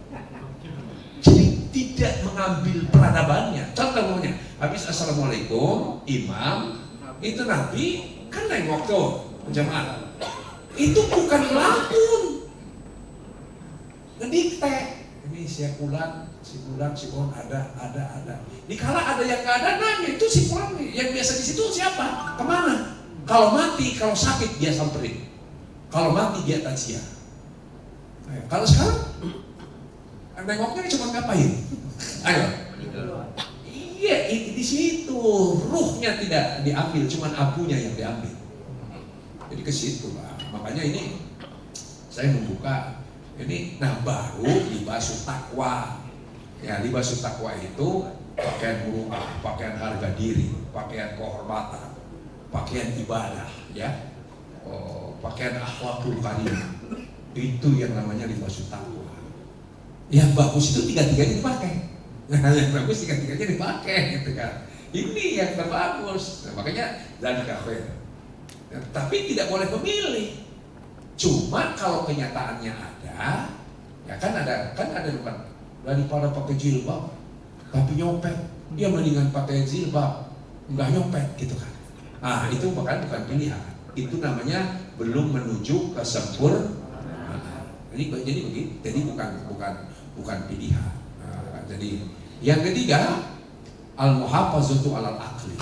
Jadi tidak mengambil peradabannya. Contohnya, habis assalamualaikum, imam, itu Nabi kan nengok tuh jemaah. Itu bukan lampun, ngedikte. Ini si fulan ada. Dikala ada yang nggak ada, nanya itu si fulan yang biasa di situ siapa? Kemana? Kalau mati, kalau sakit dia samperin. Kalau mati dia takziah. Kalau sekarang nengoknya cuma ngapain? Ayo. Iya, di situ ruhnya tidak diambil, cuma abunya yang diambil. Jadi ke situ lah. Makanya ini saya membuka ini. Nah, baru libasul taqwa. Ya, libasul taqwa itu pakaian muruah, pakaian harga diri, pakaian kehormatan, pakaian ibadah, ya. Pakaian akhlakul karimah. Itu yang namanya libasul taqwa. Yang bagus itu 3-3-nya dipakai. Nah, yang bagus 3-3-nya dipakai gitu kan. Ini yang terbagus. Nah, makanya dari kafir. Nah, tapi tidak boleh memilih. Cuma kalau kenyataannya ada, ya kan ada bukan daripada pakai jilbab tapi nyopet, dia mendingan pakai jilbab enggak nyopet gitu kan. Nah, itu bukan pilihan. Itu namanya belum menuju ke sempurnaan. Jadi begitu. Jadi bukan pilihan. Nah, jadi yang ketiga, al-muhafazatu 'alal aqli.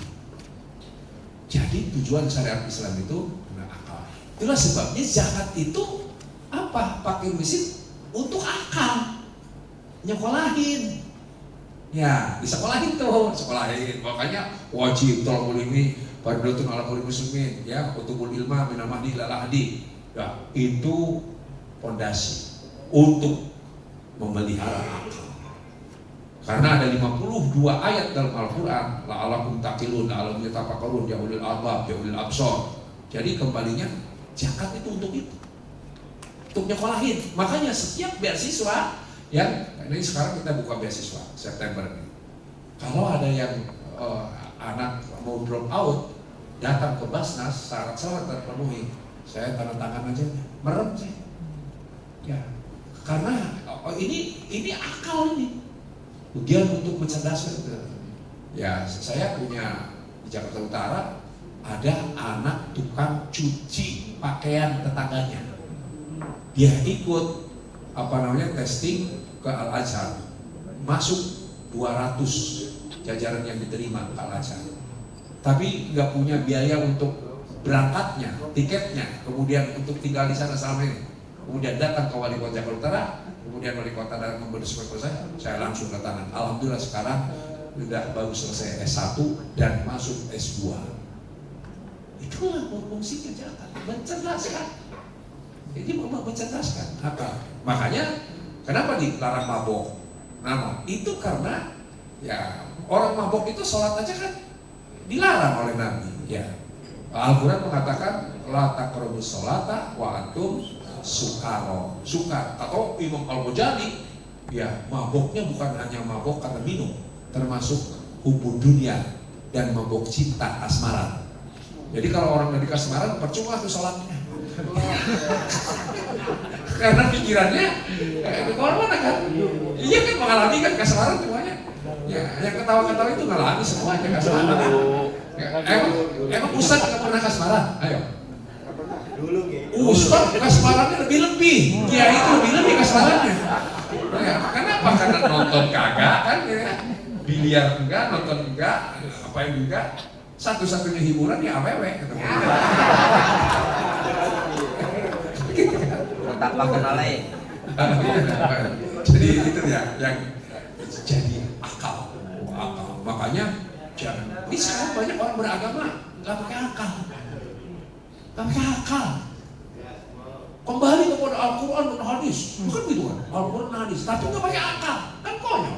Jadi tujuan syariat Islam itu benar akal. Itulah sebabnya zakat itu apa? Pakai mesin untuk akal. Nyekolahin. Ya, disekolahin tuh, sekolahin. Makanya wajib tolong ini fardhatun 'ala kulli muslimin, ya, utubul ilma minal mahdi ilal lahdi. Ya, itu fondasi untuk memelihara akal. Karena ada 52 ayat dalam Al-Quran, la'alakum taqilun, la'alakum yatafakkarun, ya ulil albab, ya ulil absar. Jadi kembalinya zakat itu untuk nyekolahin. Makanya setiap beasiswa yang ini sekarang kita buka beasiswa September ini. Kalau ada yang anak mau drop out, datang ke Basnas, syarat-syarat terpenuhi, saya tanda tangan aja, merem saya. Ya, karena ini akal ini. Ujian untuk mencerdaskan. Ya, saya punya di Jakarta Utara ada anak tukang cuci pakaian tetangganya. Dia ikut testing ke Al-Azhar, masuk 200 jajaran yang diterima ke Al-Azhar. tapi nggak punya biaya untuk berangkatnya, tiketnya, kemudian untuk tinggal di sana selama ini, kemudian datang ke wali kota Jakarta Utara, kemudian wali kota datang memberi surat saya langsung ke tangan. Alhamdulillah sekarang sudah baru selesai S1 dan masuk S2. Itulah fungsinya zakat, mencerdaskan. Jadi mencerdaskan. Apa? Makanya kenapa dilarang mabok? Nah, itu karena ya orang mabok itu sholat aja kan dilarang oleh Nabi. Ya, Al-Quran mengatakan la taqrabus sholata wa antum sukaro. Sukar atau Imam Al-Ghazali ya maboknya bukan hanya mabok karena minum, termasuk hubub dunia dan mabok cinta asmara. Jadi kalau orang dari kasmaran percuma tuh sholatnya. Karena pikirannya keluar mana kan? Iya kan mengalami kan kasmaran semuanya. Ya, yang ketawa-ketawa itu ngalami semuanya kasmaran. Emang Ustaz nggak pernah kasmaran? Ayo. Ustaz kasmarannya lebih-lebih. Ya itu lebih-lebih kasmarannya. Ya, kenapa? Karena nonton kagak kan ya. Biliar enggak, nonton enggak, apa yang enggak. Satu-satunya hiburan ya awewe gitu. Tanpa kenal lain. Jadi itu ya yang jadi akal. Makanya jangan. Ini sekarang banyak orang beragama nggak pakai akal. Nggak pakai akal. Kembali kepada Al-Quran dan hadis. Bukan gitu kan? Al-Quran dan hadis. Tapi nggak pakai akal. Kan konyol.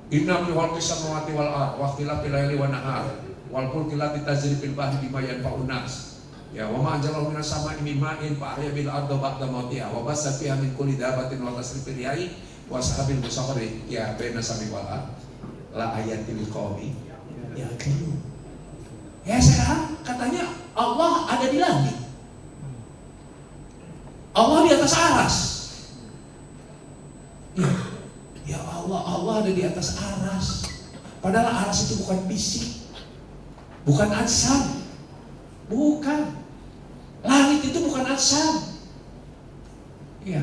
Inna fi khalqis samawati wal ardh wa ikhtilafil laili wan nahar wal fulki allati tajri fil bahri bima yanfa'un nas. Ya wa ma anzalallahu minas sama'i min ma'in fa ahya bil arda ba'da mautiha wa bassa fiha min kulli dabatin wa tasrifil riyahi wa sahabil musakhkhari ya baina sami wal ardh la ayatil liqaumi yaqilun. Ya sekarang katanya Allah ada di langit. Allah di atas aras. Ya Allah ada di atas aras. Padahal aras itu bukan fisik, bukan ajsam, bukan. Langit itu bukan ajsam. Ya,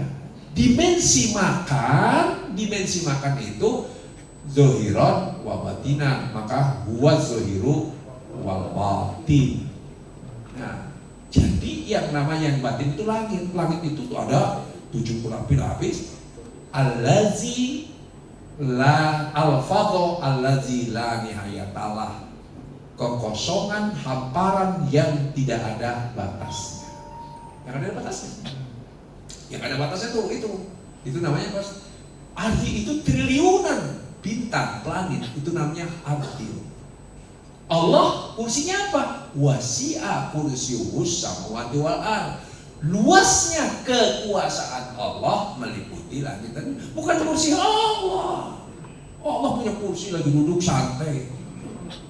dimensi makan itu zohiron wa batinan, maka huwa zohiru wal batin. Nah, jadi yang namanya yang batin itu langit. Langit itu tuh ada 70 lapis. Allazi la al-fadhu allazi la nihayatalah, kekosongan hamparan yang tidak ada batasnya. Yang ada batasnya. Yang ada batasnya itu namanya pas. Ardi itu triliunan bintang, planet, itu namanya ardi. Allah kursinya apa? Wasi'a kursiyyuhus samawati wal ardh. Luasnya kekuasaan Allah meliputi langit dan bukan kursi Allah. Allah punya kursi lagi duduk santai.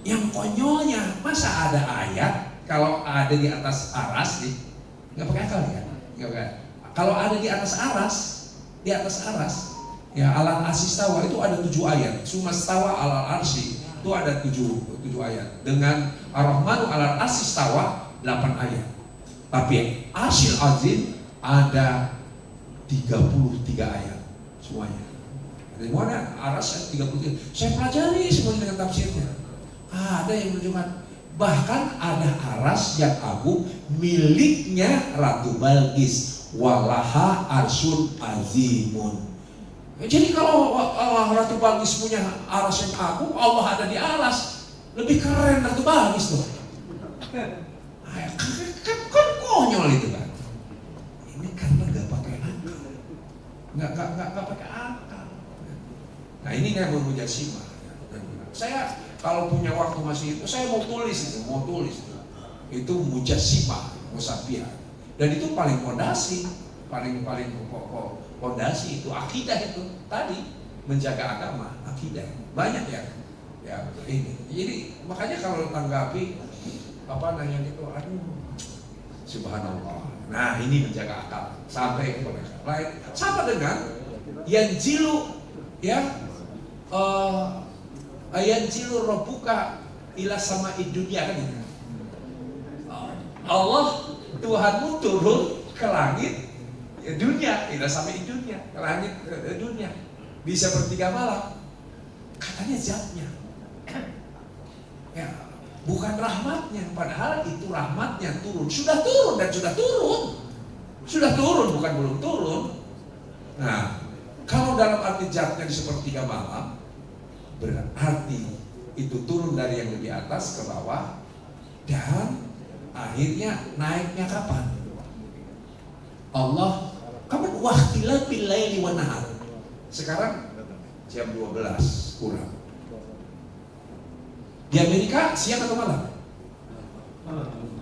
Yang konyolnya, masa ada ayat kalau ada di atas aras nih, nggak pakai akal ya? Nggak pakai. Kalau ada di atas aras, ya alal asistawa itu ada 7 ayat. Sumastawa alal arsi itu ada 7 ayat. Dengan ar-Rahmanu alal asistawa 8 ayat. Tapi Arsyil Azim ada 33 ayat semuanya. Dari mana? Aras 33. Saya pelajari semuanya dengan tafsirnya. Ada yang menunjukkan bahkan ada aras yang agung miliknya Ratu Balqis, walaha arsyun azimun. Jadi kalau Ratu Balqis punya aras yang agung, Allah ada di aras, lebih keren Ratu Balqis tuh. Kan konyol itu kan. Ini karena nggak pakai akal, nggak pakai akal. Nah ini yang bermujassimah. Saya kalau punya waktu masih itu, saya mau tulis itu. Itu mujassimah, musabbihah. Dan itu paling fondasi, paling fondasi itu akidah itu tadi, menjaga agama, akidah. Banyak ya ini. Jadi makanya kalau tanggapi itu, subhanallah. Nah ini menjaga akal sampai kepada lain. Sama dengan yanjilu yanjilu rabbuka ila sama'id dunya kan gitu. Allah Tuhanmu turun ke langit dunia, ila sama'id dunya, ke langit dunia. Bisa 3 malam. Katanya zatnya. Ya, bukan rahmatnya, padahal itu rahmatnya turun, sudah turun dan sudah turun, bukan belum turun. Nah, kalau dalam arti zatnya di sepertiga malam, berarti itu turun dari yang lebih atas ke bawah, dan akhirnya naiknya kapan? Allah, kapan? Wahtilatil laili wan nahar. Sekarang jam 12 kurang. Di Amerika siang atau malam?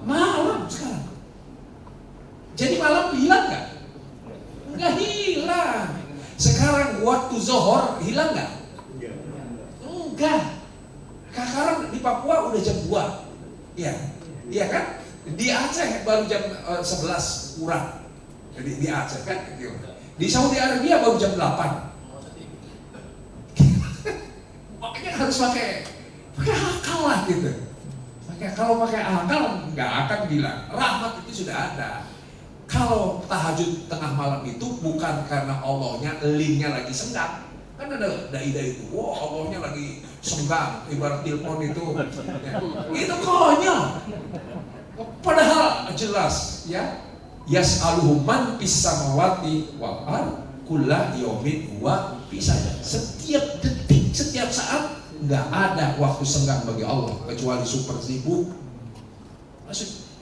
Malam sekarang. Jadi malam hilang nggak? Nggak hilang. Sekarang waktu zuhur hilang nggak? Enggak. Sekarang di Papua udah jam 2. Iya kan? Di Aceh baru jam 11 kurang. Jadi di Aceh kan gitu. Di Saudi Arabia baru jam 8. Makanya harus pakai akal lah gitu. Kalau pakai akal nggak akan bilang rahmat itu sudah ada. Kalau tahajud tengah malam itu bukan karena Allahnya, linknya lagi senggang. Kan ada dai-dai itu, wah Allahnya lagi senggang, ibarat telepon itu. Ya. Itu konyol. Padahal jelas ya. Yas'aluhu man fis samawati wal ard kulla yaumin huwa fi sha'n. Setiap detik, setiap saat nggak ada waktu senggang bagi Allah kecuali super sibuk.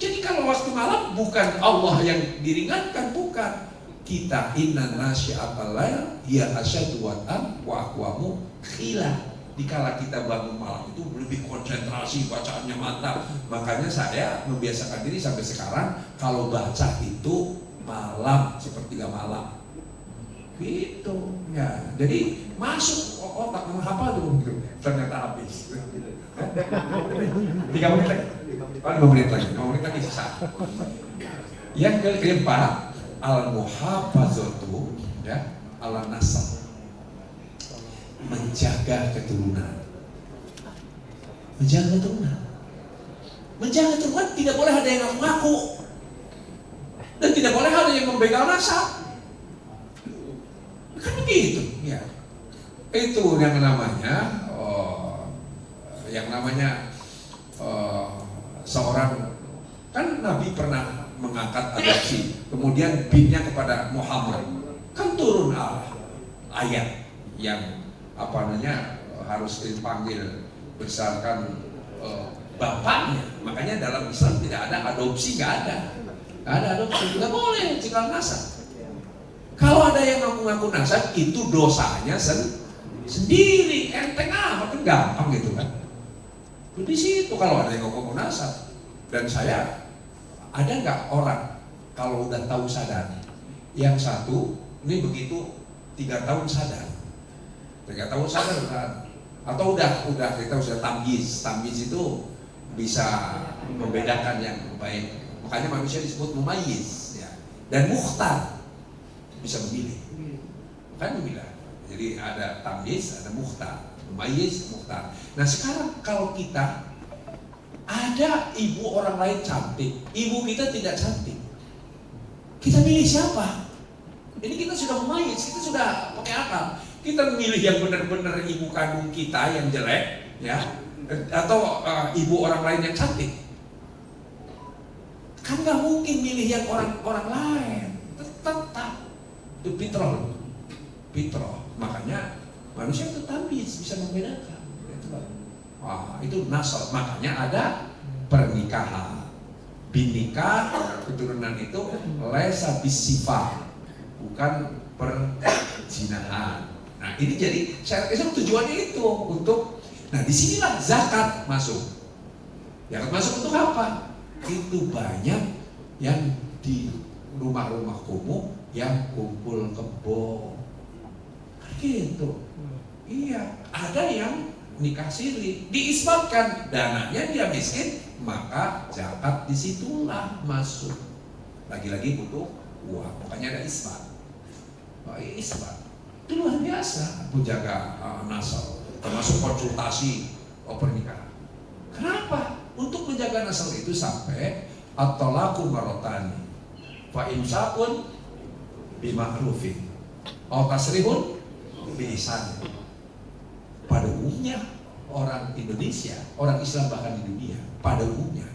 Jadi kalau waktu malam bukan Allah yang diringankan, bukan. Kita inna nasyi'atal lail hiya asyaddu wat'an wa aqwamu qila. Dikala kita bangun malam itu lebih konsentrasi, bacaannya mantap. Makanya saya membiasakan diri sampai sekarang kalau baca itu malam, sepertiga malam. Gitu ya. Jadi masuk otak, menghafal dulu gitu. Ternyata habis. 3 menit lagi. 5 menit lagi sisa. Yang keempat, al-muhafazatu ya, ala nasab. Menjaga keturunan. Menjaga keturunan tidak boleh ada yang ngaku-ngaku. Dan tidak boleh ada yang membegal nasab. Kan begitu, ya. Itu yang namanya seorang, kan Nabi pernah mengangkat adopsi, kemudian binnya kepada Muhammad, kan turun ayat yang harus dipanggil berdasarkan bapaknya. Makanya dalam Islam tidak ada adopsi, nggak ada adopsi, nggak boleh cikal nasab. Kalau ada yang ngaku-ngaku nasab, itu dosanya sendiri, enteng amat, kan gampang gitu kan. Di situ kalau ada yang ngaku-ngaku nasab. Dan saya, ada nggak orang kalau udah tahu sadar, yang satu ini begitu 3 tahun sadar, 3 tahun sadar kan? Atau udah kita sudah tamyiz itu bisa membedakan yang baik. Makanya manusia disebut mumayyiz ya. Dan mukhtar, bisa memilih. Kan memilih. Jadi ada tamyiz, ada mukhtar, mumayyiz, mukhtar. Nah sekarang kalau kita ada ibu orang lain cantik, ibu kita tidak cantik, kita pilih siapa? Ini kita sudah mumayyiz, kita sudah pakai akal. Kita memilih yang benar-benar ibu kandung kita yang jelek, ya, atau ibu orang lain yang cantik. Kan nggak mungkin milih yang orang lain. Tetap itu fitrah. Makanya manusia itu tamyiz, bisa membedakan. Itu nasab. Makanya ada pernikahan, binikah, keturunan itu laisa bisifah, bukan perzinahan. Nah ini jadi syariat Islam tujuannya itu untuk, nah disinilah zakat masuk. Zakat masuk untuk apa? Itu banyak yang di rumah-rumah kumuh yang kumpul kebo, gitu. Iya, ada yang nikah siri, diisbatkan dananya dia miskin, maka zakat disitulah masuk. Lagi-lagi butuh uang, makanya ada isbat. Isbat itu luar biasa menjaga nasab, termasuk konsultasi pernikahan. Kenapa? Untuk menjaga nasab itu sampai at-talaqu marotani, fa imsakun bima'rufin, atau tasrihun bi ihsan. Pada umumnya orang Indonesia, orang Islam bahkan di dunia pada umumnya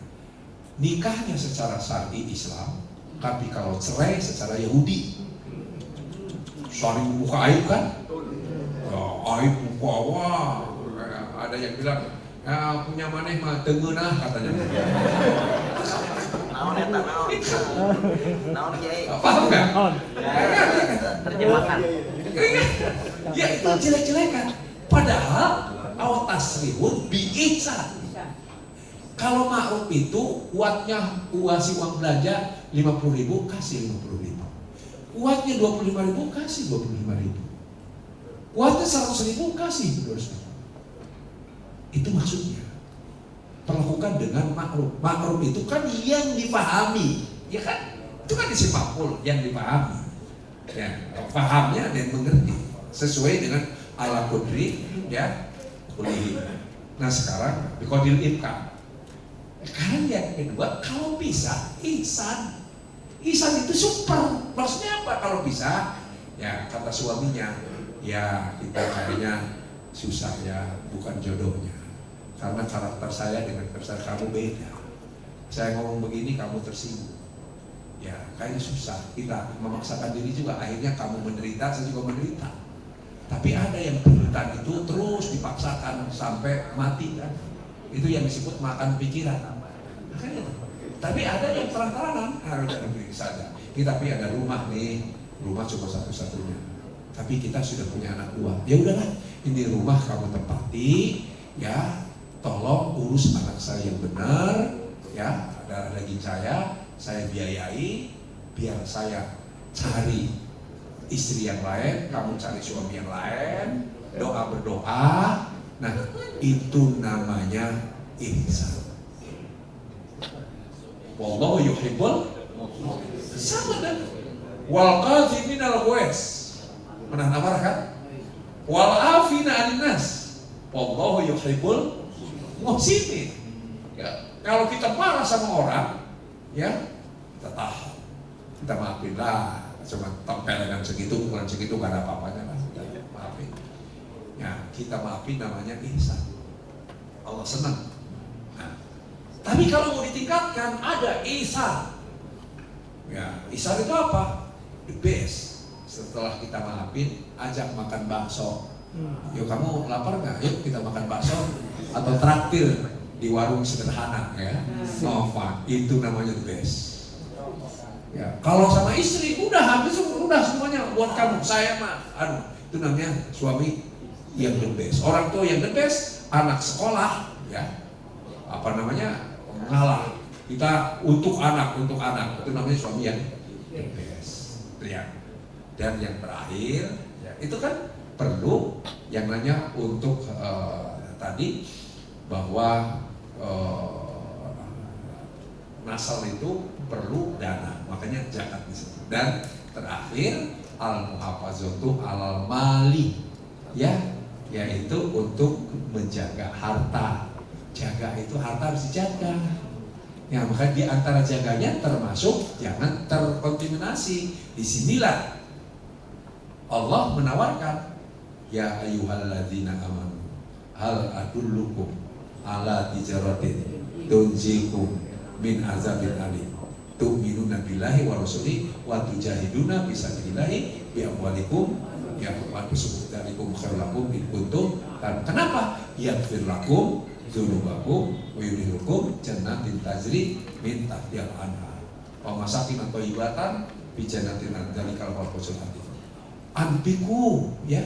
nikahnya secara syar'i Islam, tapi kalau cerai secara Yahudi. Saling buka aib kan? Ya, aib buka, wah. Ada yang bilang, ya, punya maneh mah tengenah katanya. Naon eta naon? Naon kiai? Paham nggak? Terjemahkan. Ya itu jelek-jelekan. Padahal awat tasrihun bi'ihsan. Kalau ma'ruf itu kuatnya kasih uang belanja 50.000 kasih 50.000. Kuatnya 25.000 kasih 25.000. Kuatnya 100.000 kasih 200.000. Itu maksudnya. Perlakukan dengan ma'ruf. Ma'ruf itu kan yang dipahami, ya kan? Itu kan isim maf'ul yang dipahami. Ya, pahamnya dan mengerti sesuai dengan ala qudri ya kulihi. Nah sekarang biqadil imkan. Sekarang yang kedua, kalau bisa ihsan. Ihsan itu super. Maksudnya apa kalau bisa? Ya kata suaminya, ya kita kayaknya susah ya, bukan jodohnya. Karena karakter saya dengan karakter kamu beda. Saya ngomong begini kamu tersinggung. Ya kayaknya susah. Kita memaksakan diri juga, akhirnya kamu menderita, saya juga menderita. Tapi ada yang penderitaan itu terus dipaksakan sampai mati kan. Itu yang disebut makan pikiran. Makanya, tapi ada yang terang-terangan harus diberi saja. Kita tapi ada rumah nih, rumah cuma satu-satunya. Tapi kita sudah punya anak dua. Ya udahlah, ini rumah kamu tempati, ya. Tolong urus anak saya yang benar, ya. Darah daging saya biayai, biar saya cari istri yang lain, kamu cari suami yang lain, doa berdoa. Nah, itu namanya ihsan. Wallahu yuhibbul sama dan wal qaziminal ghaiz, menahan amarah kan? Wal afina 'anil nas. Wallahu yuhibbul muhsinin. Ya, kalau kita marah sama orang, ya kita tahan, kita maafin lah. Cuma tempelengan segitu, ukuran segitu gak ada apa-apanya lah. Maafin. Ya, kita maafin namanya ihsan. Allah senang. Nah, tapi kalau mau ditingkatkan ada ihsan. Ya, ihsan itu apa? The best. Setelah kita maafin, ajak makan bakso. Yuk kamu lapar nggak? Yuk kita makan bakso atau traktir di warung sederhana ya. Nova, itu namanya the best. Ya, kalau sama istri udah habis, udah semuanya buat kamu. Saya mah, itu namanya suami yang the best. Orang tua yang the best, anak sekolah, ya, apa namanya ngalah. Kita untuk anak, itu namanya suami yang the best. Ya. Dan yang terakhir, ya, itu kan perlu yang nanya untuk tadi bahwa nasal itu perlu dana, makanya zakat di situ. Dan terakhir al-muhafazatu alal mali, ya, yaitu untuk menjaga harta. Jaga itu harta harus dijaga. Ya, maka di antara jaganya termasuk jangan terkontaminasi. Disinilah Allah menawarkan, ya ayyuhalladzina amanu hal adullukum ala tijaratin tunjikum min azabin alim tu'minuna billahi wa rasuli wa tujahiduna fisabilillahi bi amwalikum ya anfusikum dzalikum khairul lakum in kuntum. Kenapa? Yaghfir lakum dzunubakum wa yudkhilukum jannatin tajri min tahtihal anhar wa masakin thayyibatan bi jannatin dzalikal fawzul adzim. Anfiku, ya,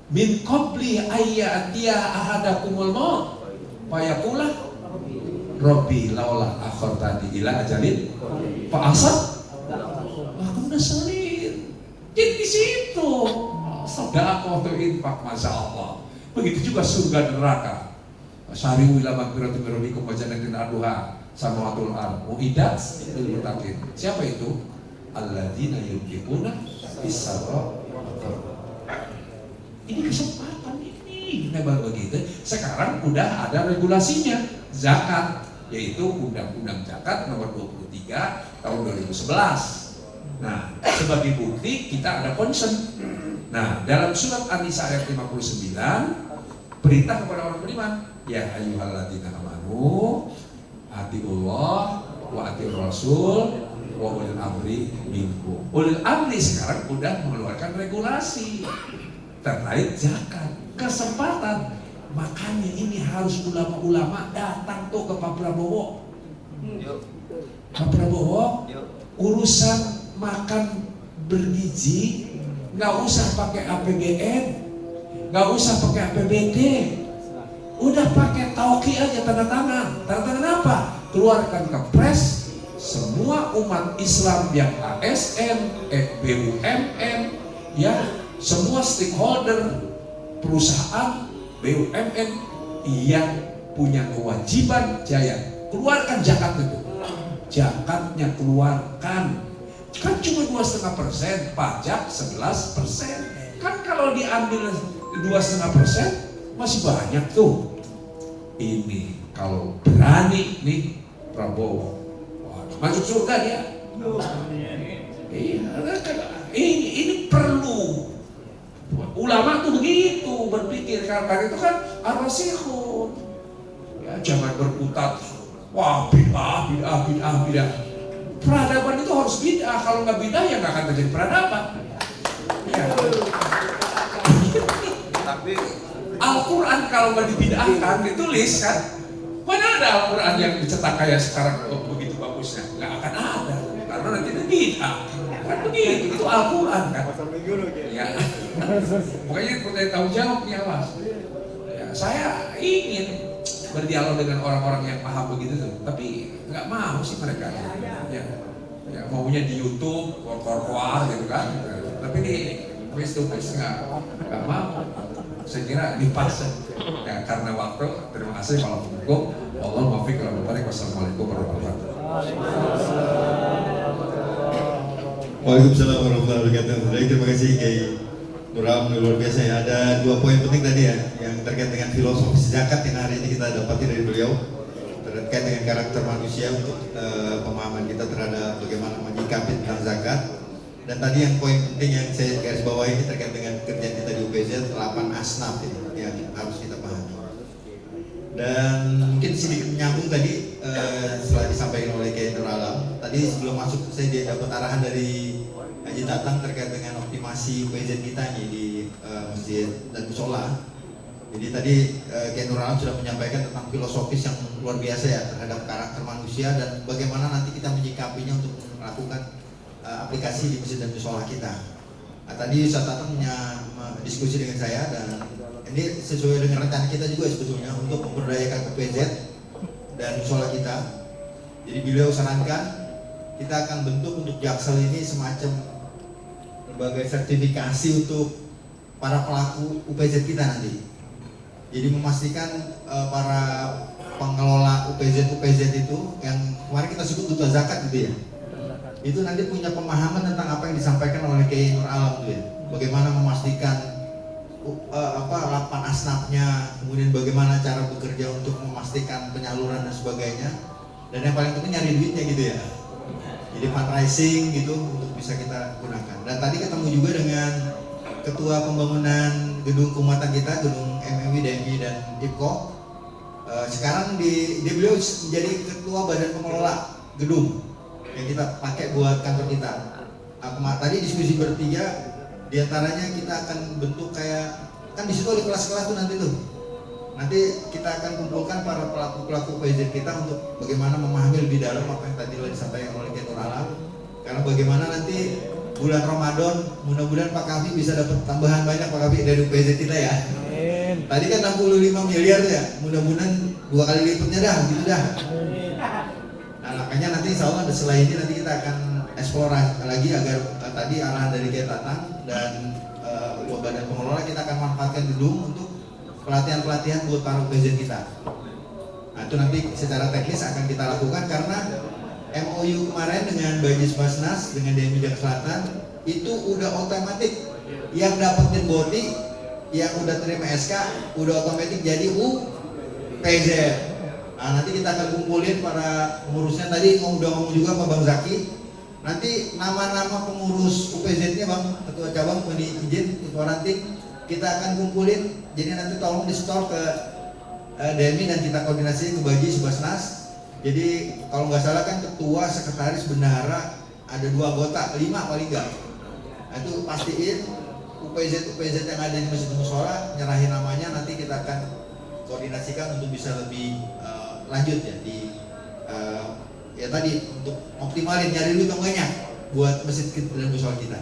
min qabli ayyatiya ahadakumul maut fayaqula Rabbi laula akhartani ila ajalin fa asad aku nasalin. Jadi di situ sedekah atau infak, masya Allah. Begitu juga surga dan neraka. Sari'u ila maghfiratin min rabbikum wa jannatin arduha samawatul ardh uiddat lil muttaqin. Siapa itu? Alladzina yunfiquna bisarra. Ini kesempatan ini. Nah, begitu. Sekarang udah ada regulasinya, zakat, yaitu Undang-Undang Zakat nomor 23 tahun 2011. Nah, sebagai bukti kita ada concern. Nah, dalam surat An-Nisa ayat 59 Perintah kepada orang beriman, ya ayyuhalladzina amanu atiullah wa atiur rasul wa ulil amri minkum. Ulil amri sekarang udah mengeluarkan regulasi terkait zakat, kesempatan. Makanya ini harus ulama-ulama datang tuh ke Pak Prabowo. Pak Prabowo, urusan makan bergizi nggak usah pakai APBN, nggak usah pakai APBD, udah pakai tauqi aja, tanda tangan. Tanda tangan apa? Keluarkan kepres, semua umat Islam yang ASN, BUMN, ya semua stakeholder perusahaan BUMN yang punya kewajiban jaya keluarkan zakat itu. Zakatnya keluarkan, kan cuma 2,5%, pajak 11%. Kan kalau diambil 2,5% masih banyak tuh. Ini kalau berani nih Prabowo, wah, masuk surga dia. Ini perlu. Ulama tuh begitu berpikir, karena itu kan ar-rasikhun. Ya, jangan berkutat. Wah, bid'ah. Peradaban itu harus bid'ah. Kalau nggak bid'ah ya nggak akan terjadi peradaban. Ya. Tapi Al-Quran kalau nggak dibid'ahkan, ditulis kan, mana ada Al-Quran yang dicetak kayak sekarang begitu bagusnya? Nggak akan ada, karena nanti ada bid'ah. Kan begitu, itu Al-Quran kan. Ya. Pokoknya kita tahu jawab nih, awas. Ya, saya ingin berdialog dengan orang-orang yang paham begitu tuh, tapi nggak mau sih mereka. Ya maunya di YouTube, keluar gitu kan. Tapi di face to face nggak mau. Saya kira dipaksa. Ya karena waktu. Terima kasih kalau hukum. Allah muwaffiq wal mubarak. Wassalamualaikum warahmatullahi wabarakatuh. Waalaikumsalam warahmatullahi wabarakatuh. Baik, terima kasih Kiai Nurul, luar biasa ya. Ada 2 poin penting tadi ya, yang terkait dengan filosofis zakat yang hari ini kita dapati dari beliau, terkait dengan karakter manusia untuk pemahaman kita terhadap bagaimana menyikapi tentang zakat. Dan tadi yang poin penting yang saya garis bawahi ini terkait dengan kerjaan kita di UPZ 8 asnaf ini yang harus kita pahami. Dan mungkin sedikit menyambung tadi setelah disampaikan oleh Kiai Nur Alam. Tadi sebelum masuk saya dapat arahan dari Haji Tatang terkait dengan optimasi UPZ kita nih di masjid dan musola. Jadi tadi Kiai Nur Alam sudah menyampaikan tentang filosofis yang luar biasa ya terhadap karakter manusia dan bagaimana nanti kita menyikapinya untuk melakukan aplikasi di masjid dan musola kita. Nah, tadi Ustaz Tatang diskusi dengan saya dan ini sesuai dengan rencana kita juga sebetulnya untuk memberdayakan UPZ dan musola kita. Jadi beliau sarankan kita akan bentuk untuk Jaksel ini semacam lembaga sertifikasi untuk para pelaku UPZ kita nanti. Jadi memastikan para pengelola UPZ itu yang kemarin kita sebut duta zakat gitu ya, itu nanti punya pemahaman tentang apa yang disampaikan oleh Kiai Nur Alam tuh ya. Bagaimana memastikan 8 asnafnya, kemudian bagaimana cara bekerja untuk memastikan penyaluran dan sebagainya. Dan yang paling penting nyari duitnya gitu ya. Jadi fundraising gitu untuk bisa kita gunakan. Dan tadi ketemu juga dengan Ketua Pembangunan Gedung Keumatan kita, Gedung MMI, DMI dan IPKO. Sekarang dia beliau menjadi Ketua Badan Pengelola Gedung yang kita pakai buat kantor kita. Tadi diskusi bertiga, diantaranya kita akan bentuk kayak, kan di situ ada kelas-kelas tuh nanti tuh. Nanti kita akan kumpulkan para pelaku-pelaku UPZ kita untuk bagaimana memahami lebih dalam apa yang tadi disampaikan oleh Kiai Nur Alam. Karena bagaimana nanti bulan Ramadan, mudah-mudahan Pak Kavi bisa dapat tambahan banyak Pak Kavi dari UPZ kita ya. Tadi kan 65 miliar ya, mudah-mudahan 2 kali lipatnya dah, gitu dah. Nah makanya nanti insya Allah setelah ini nanti kita akan eksplorasi lagi agar tadi arahan dari Kiai Tatang dan badan pengelola kita akan manfaatkan gedung untuk pelatihan-pelatihan buat para UPZ kita. Nah itu nanti secara teknis akan kita lakukan karena MOU kemarin dengan Bajis Basnas dengan DMI Jakarta Selatan itu udah otomatis yang dapetin body, yang udah terima SK udah otomatis jadi UPZ. Nah nanti kita akan kumpulin para pengurusnya, tadi udah ngomong juga Pak Bang Zaki. Nanti nama-nama pengurus UPZ-nya Bang, Ketua Cabang, Peni Izin, Ketua Ranting, kita akan kumpulin, jadi nanti tolong di store ke DMI dan kita koordinasi ke Baji Subasnas. Jadi kalau nggak salah kan ketua, sekretaris, bendahara ada 2 anggota, 5 paling nggak. Nah, itu pastiin UPZ yang ada di Masjid Mushola nyerahin namanya, nanti kita akan koordinasikan untuk bisa lebih lanjut ya di ya tadi untuk optimalin nyari duit banyak buat masjid dan mushola kita.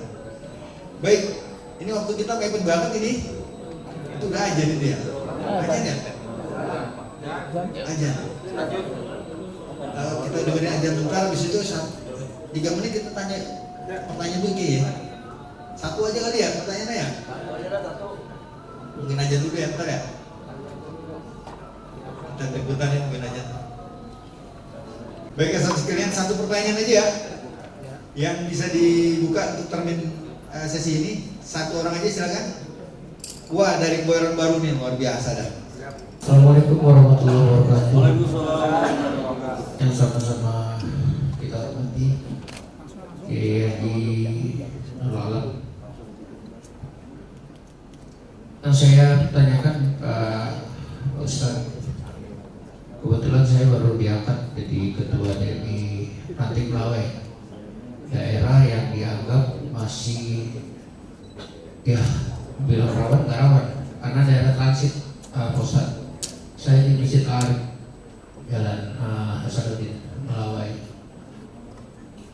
Baik, ini waktu kita mepet banget ini. Itu udah aja nih ya. Aja ya? Aja. Kita dengerin aja bentar, habis itu 3 menit kita tanya pertanyaan dulu ya. 1 aja kali ya pertanyaannya ya? Mungkin aja dulu ya, bentar ya. Kita tegutan ya, mungkin aja. Baik, sahabat sekalian, 1 pertanyaan aja ya yang bisa dibuka untuk termin sesi ini. 1 orang aja silakan. Wah, dari Kebayoran Baru nih, luar biasa dah. Assalamualaikum warahmatullahi wabarakatuh. Yang sama-sama kita hormati di Alam. Yang saya tanyakan Pak Ustaz, kebetulan saya baru diangkat jadi ketua DMI Ranting Melawai, daerah yang dianggap masih ya bilang rawan nggak rawan karena daerah transit. Ustaz, saya di Masjid Arif Jalan Hasanuddin Melawai.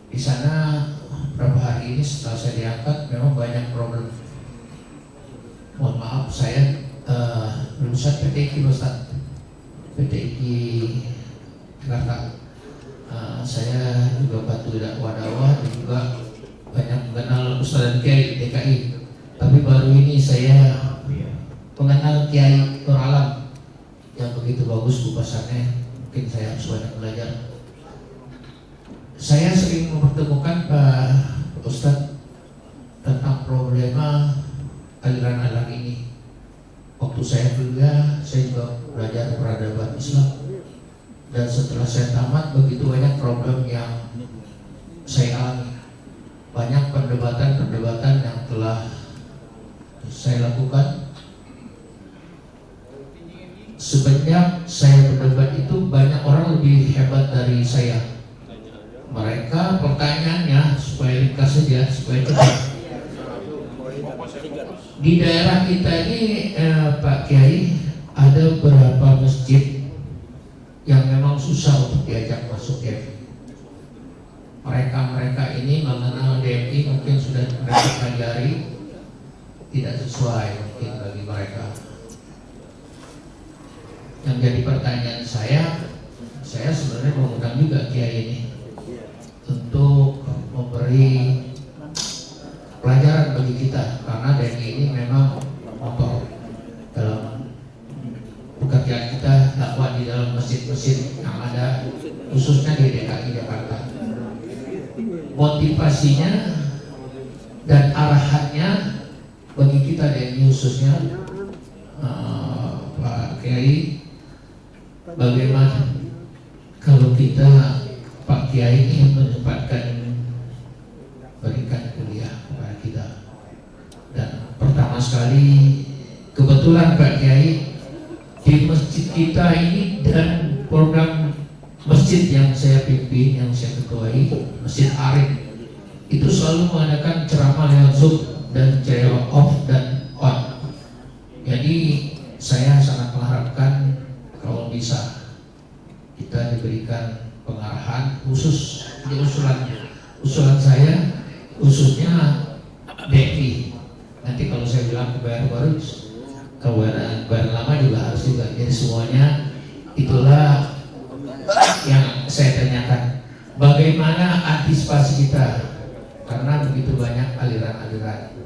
Di sana beberapa hari ini setelah saya diangkat memang banyak problem. Mohon maaf, saya lulusan PTIQ Ustaz, PTIQ Jakarta. Saya juga bantu dakwah-dakwah dan juga banyak mengenal Ustaz dan Kiai DKI. Tapi baru ini saya mengenal Kiai Nur Alam yang begitu bagus kupasannya. Mungkin saya harus banyak belajar. Saya sering mempertemukan Pak Ustadz tentang problema aliran-aliran ini. Waktu saya kuliah, saya juga belajar peradaban Islam. Dan setelah saya tamat, begitu banyak problem yang saya alami. Banyak perdebatan-perdebatan yang telah saya lakukan. Sebenarnya saya berdebat itu banyak orang lebih hebat dari saya. Mereka pertanyaannya supaya ringkas saja, supaya cepat. Di daerah kita ini Pak Kiai, ada beberapa masjid yang memang susah untuk diajak masuk DMI. Mereka ini mengenal DMI mungkin sudah mereka pelajari, tidak sesuai mungkin bagi mereka. Yang jadi pertanyaan saya sebenarnya mengundang juga Kiai ini untuk memberi pelajaran bagi kita, karena DMI ini memang motor dalam pekerjaan kita, dakwah di dalam masjid-masjid yang ada khususnya di DKI Jakarta. Motivasinya dan arahannya bagi kita DMI khususnya Pak Kiai, bagaimana kalau kita Pak Kiai ini menyempatkan berikan kuliah kepada kita. Dan pertama sekali kebetulan Pak Kiai di masjid kita ini dan program masjid yang saya pimpin, yang saya ketuai, Masjid Arif, itu selalu mengadakan ceramah lewat Zoom dan ceramah off dan on. Jadi saya sangat mengharapkan kalau bisa kita diberikan pengarahan khusus di usulan saya khususnya DMI. Nanti kalau saya bilang Kebayoran Baru, Kebayoran Lama juga harus juga. Jadi semuanya itulah yang saya tanyakan. Bagaimana antisipasi kita, karena begitu banyak aliran-aliran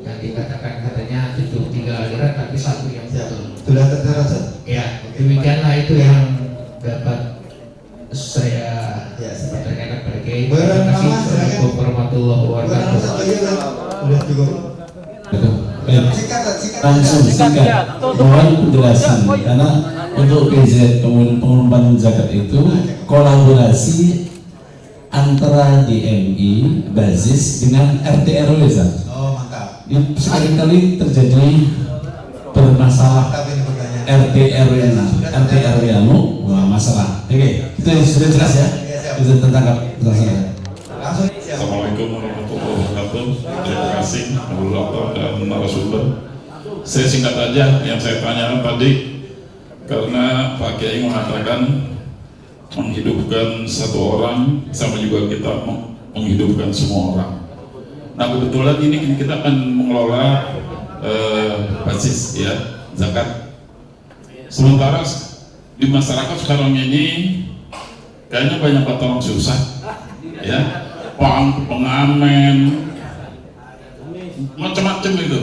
yang dikatakan katanya 73 aliran tapi 1 yang betul. Sudah terasa? Ya, demikianlah itu yang dapat saya pertanyakan pada Kiai. Terima kasih. Assalamualaikum warahmatullahi wabarakatuh. Udah cukup. Langsung singkat, mohon penjelasan karena untuk PZ pengumpulan zakat itu kolaborasi antara DMI, Bazis dengan RT RW. Oh, mantap. Sekali-kali terjadi bermasalah Tapi ini pertanyaan. RT RW masalah. Oke, itu sudah jelas ya. Itu tentang Langsung. Assalamualaikum warahmatullahi wabarakatuh. Terima kasih moderator dan narasumber. Saya singkat aja yang saya tanyakan tadi, karena Pak Kiai mengatakan menghidupkan satu orang sama juga kita menghidupkan semua orang. Nah kebetulan ini kita akan mengelola basis ya zakat. Sementara di masyarakat sekarang ini kayaknya banyak orang susah ya, pengamen macam-macam itu.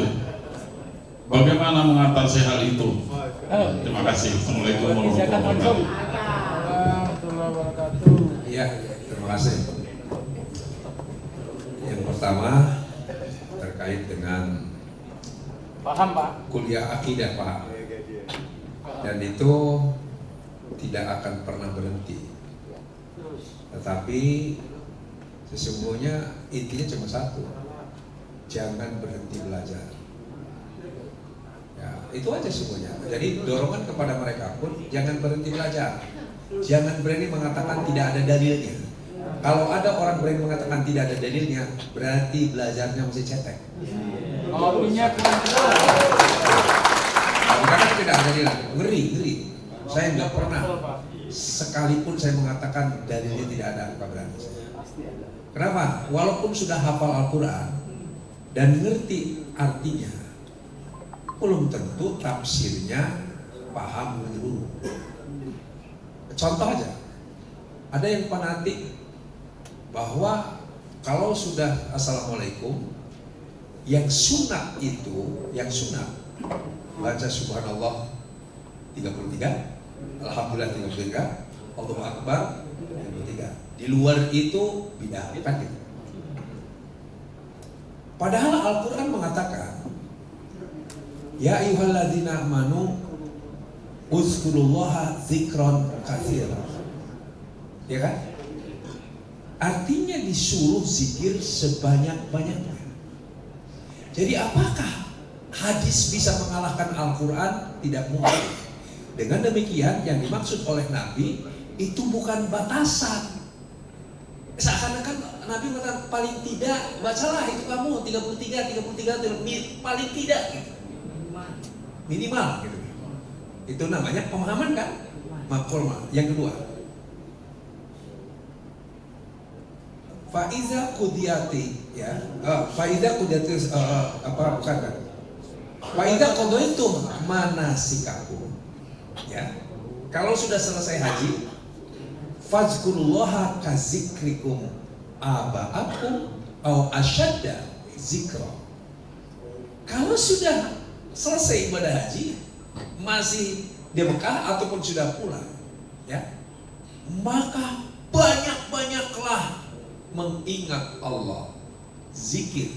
Bagaimana mengatasi hal itu? Terima kasih. Assalamualaikum warahmatullahi wabarakatuh. Ya, terima kasih. Yang pertama terkait dengan kuliah akidah, Pak. Dan itu tidak akan pernah berhenti. Tetapi sesungguhnya intinya cuma satu, jangan berhenti belajar. Ya, itu aja semuanya. Jadi dorongan kepada mereka pun jangan berhenti belajar. Jangan berani mengatakan tidak ada dalilnya. Kalau ada orang berani mengatakan tidak ada dalilnya, berarti belajarnya masih cetek. Karena tidak ada dalil, ngeri. Saya nggak pernah sekalipun saya mengatakan dalilnya tidak ada, apa berani saya. Kenapa? Walaupun sudah hafal Al-Quran dan ngerti artinya, belum tentu tafsirnya paham menyeluruh. Contoh aja, ada yang fanatik bahwa kalau sudah Assalamualaikum, yang sunat itu, baca Subhanallah 33, Alhamdulillah 33, Allahu Akbar 33. Di luar itu bidah, kan gitu. Padahal Al-Quran mengatakan, ya ayyuhalladzina amanu uzkurullaha dzikron katsira. Ya kan? Artinya disuruh zikir sebanyak-banyaknya. Jadi apakah hadis bisa mengalahkan Al-Quran? Tidak mungkin. Dengan demikian yang dimaksud oleh Nabi itu bukan batasan. Seakan-akan Nabi mengatakan paling tidak bacalah itu kamu 33 paling tidak gitu. Minimal gitu. Itu namanya pemahaman kan? Makroma. Yang kedua, faiza qudiyati ya. Faiza qudiyati bukan kan? Faiza qadaitum manasikakum. Ya. Kalau sudah selesai haji, fazkurullaha kazikrikum aba'akum au asyadda zikra. Kalau sudah selesai ibadah haji, masih di Mekah ataupun sudah pulang, ya, maka banyak-banyaklah mengingat Allah, zikir,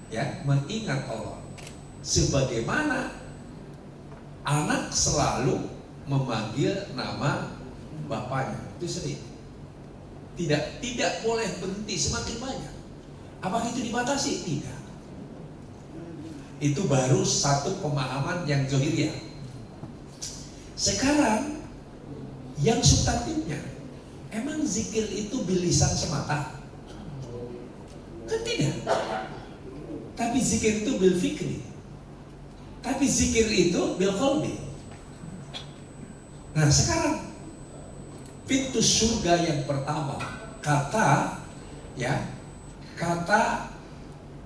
ya, mengingat Allah. Sebagaimana anak selalu memanggil nama bapaknya, itu sering. Tidak boleh berhenti, semakin banyak. Apakah itu dibatasi? Tidak. Itu baru satu pemahaman yang zohiriyah. Sekarang yang substantifnya, emang zikir itu bilisan semata? Kan tidak. Tapi zikir itu bil fikri. Tapi zikir itu bil qalbi. Nah sekarang pintu surga yang pertama, kata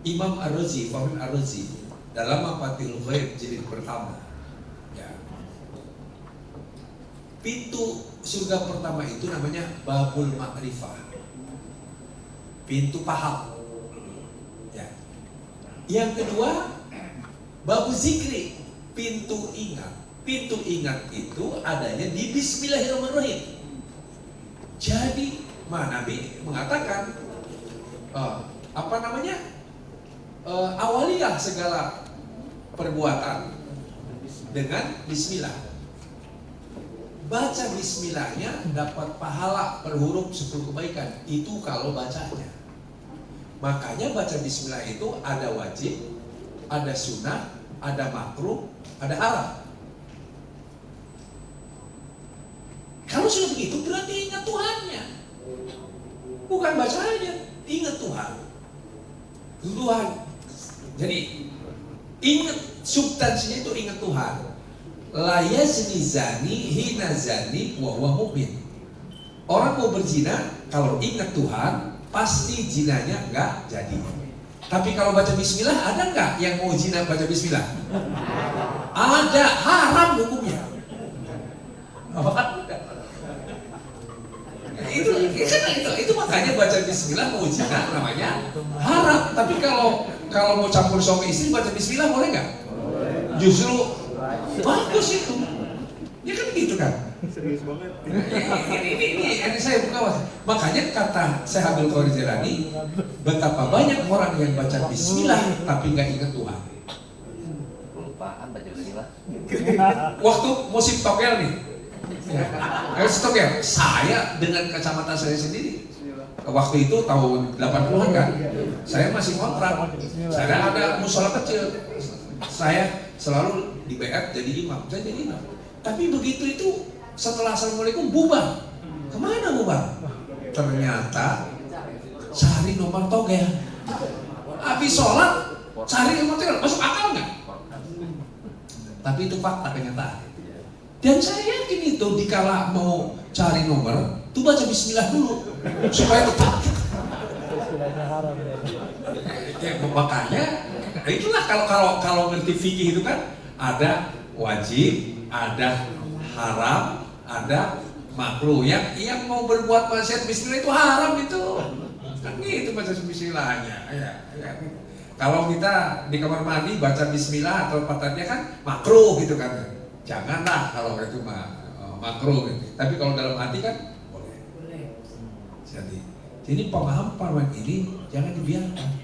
Imam Ar-Razi, Fahmi Ar-Razi dalam Mafatihul Ghaib jilid pertama, ya. Pintu surga pertama itu namanya Babul Ma'rifah, pintu paham, ya. Yang kedua Babu Zikri, pintu ingat. Pintu ingat itu adanya di Bismillahirrahmanirrahim. Jadi Nabi mengatakan awaliyah segala perbuatan dengan Bismillah. Baca Bismillahnya dapat pahala per huruf 10 kebaikan. Itu kalau bacanya. Makanya baca Bismillah itu ada wajib, ada sunnah, ada makruh, ada haram. Kalau sudah begitu berarti ingat Tuhannya. Bukan baca aja, ingat Tuhan. Tuhan. Jadi ingat, substansinya itu ingat Tuhan. La yazni zani hina zani wa huwa mu'min. Orang mau berzina kalau ingat Tuhan pasti zinanya enggak jadi. Tapi kalau baca bismillah, ada nggak yang mau zina baca bismillah? Ada, haram hukumnya. Itu makanya baca bismillah mau zina namanya haram. Tapi kalau mau campur suami istri baca bismillah boleh nggak? Justru bagus itu. Ya kan gitu kan? Serius banget. Ini saya buka. Makanya kata Syekh Abdul Qadir Jailani, betapa banyak orang yang baca bismillah tapi nggak ingat Tuhan. Kelupaan baca bismillah. Waktu musim togel nih. Togel, saya dengan kacamata saya sendiri. Waktu itu tahun 80-an kan. Saya masih kontrak. Saya ada musola kecil. Saya selalu di BF jadi imam. Saya jadi imam. Tapi begitu itu setelah assalamualaikum bubar. Kemana bubar? Ternyata cari nomor togel. Habis sholat cari nomor togel. Masuk akal nggak? Tapi itu fakta kenyataan. Dan saya yakin itu dikala mau cari nomor, tuh baca bismillah dulu supaya tetap. Ya, makanya itulah kalau ngerti fikih itu kan ada wajib, ada haram, ada makruh. Yang mau berbuat maksiat bismillah itu haram itu. Kan gitu baca bismillahnya. Ya. Kalau kita di kamar mandi baca bismillah atau patahnya kan makruh gitu kan. Janganlah kalau itu makruh. Tapi kalau dalam hati kan boleh. Jadi pemahaman ini jangan dibiarkan.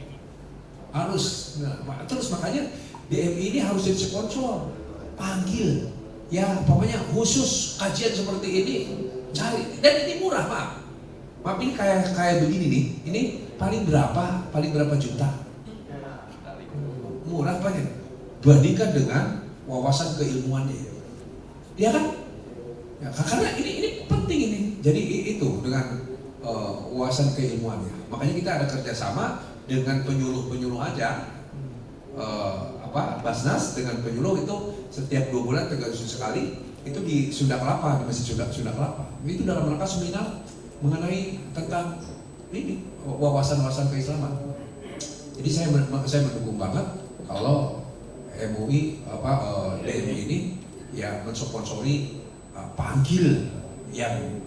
Harus. Terus makanya DMI ini harus jadi sponsor. Panggil. Ya, pokoknya khusus kajian seperti ini cari. Dan ini murah, Maaf ini kayak begini nih. Ini paling berapa juta? Murah banyak. Bandingkan dengan wawasan keilmuannya. Ya kan? Ya, karena ini penting ini. Jadi itu dengan wawasan keilmuannya. Makanya kita ada kerjasama dengan penyuluh aja. Basnas dengan penyuluh itu setiap 2 bulan 3 sekali itu di Sunda Kelapa, di Masjid Sunda Kelapa. Itu dalam rangka seminar mengenai tentang ini wawasan keislaman. Jadi saya mendukung banget kalau MUI DMI ini ya mensponsori panggil yang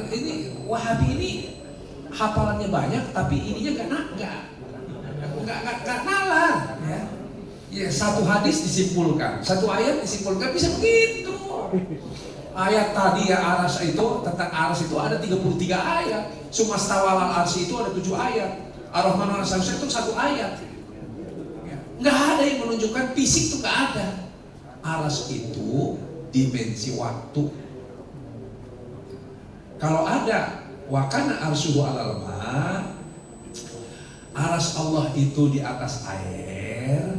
ini Wahabi ini hafalannya banyak tapi ininya nggak nalar ya. Ya, satu hadis disimpulkan, satu ayat disimpulkan bisa begitu. Ayat tadi ya aras itu tentang aras itu ada 33 ayat. Sumastawal al-arsy itu ada 7 ayat. Ar-Rahman al-Arsy itu 1 ayat. Ya. Nggak ada yang menunjukkan fisik itu nggak ada. Aras itu dimensi waktu. Kalau ada wakana arsyuhu alal ma, aras Allah itu di atas air.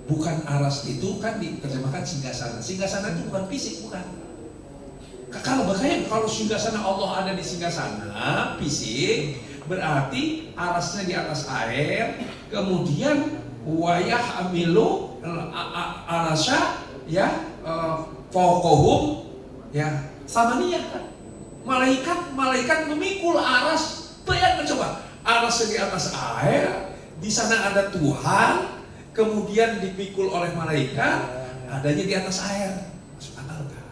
Bukan aras itu kan diterjemahkan singgasana. Singgasana itu bukan fisik, bukan. Kalau singgasana Allah ada di singgasana fisik, berarti arasnya di atas air. Kemudian wayah amilu arasya ya fokohum ya samaniyah. Malaikat memikul aras. Bayangkan coba, arasnya di atas air, di sana ada Tuhan. Kemudian dipikul oleh malaikat, adanya di atas air. Masuk akal kan?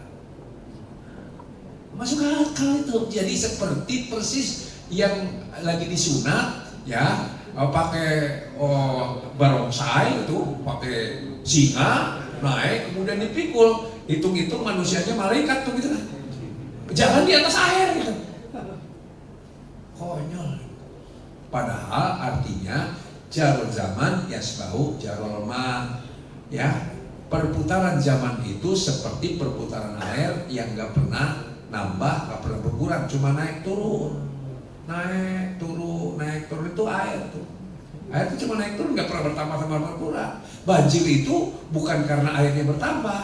Masuk akal itu. Jadi seperti persis yang lagi disunat, ya pakai barongsai itu, pakai singa naik, kemudian dipikul. Hitung-hitung manusianya malaikat tuh gitu kan. Jangan di atas air gitu. Konyol. Padahal artinya jarul zaman yasbahu jarul ma, ya perputaran zaman itu seperti perputaran air yang nggak pernah nambah, nggak pernah berkurang, cuma naik turun itu air tuh. Air itu cuma naik turun, nggak pernah bertambah sama berkurang. Banjir itu bukan karena airnya bertambah,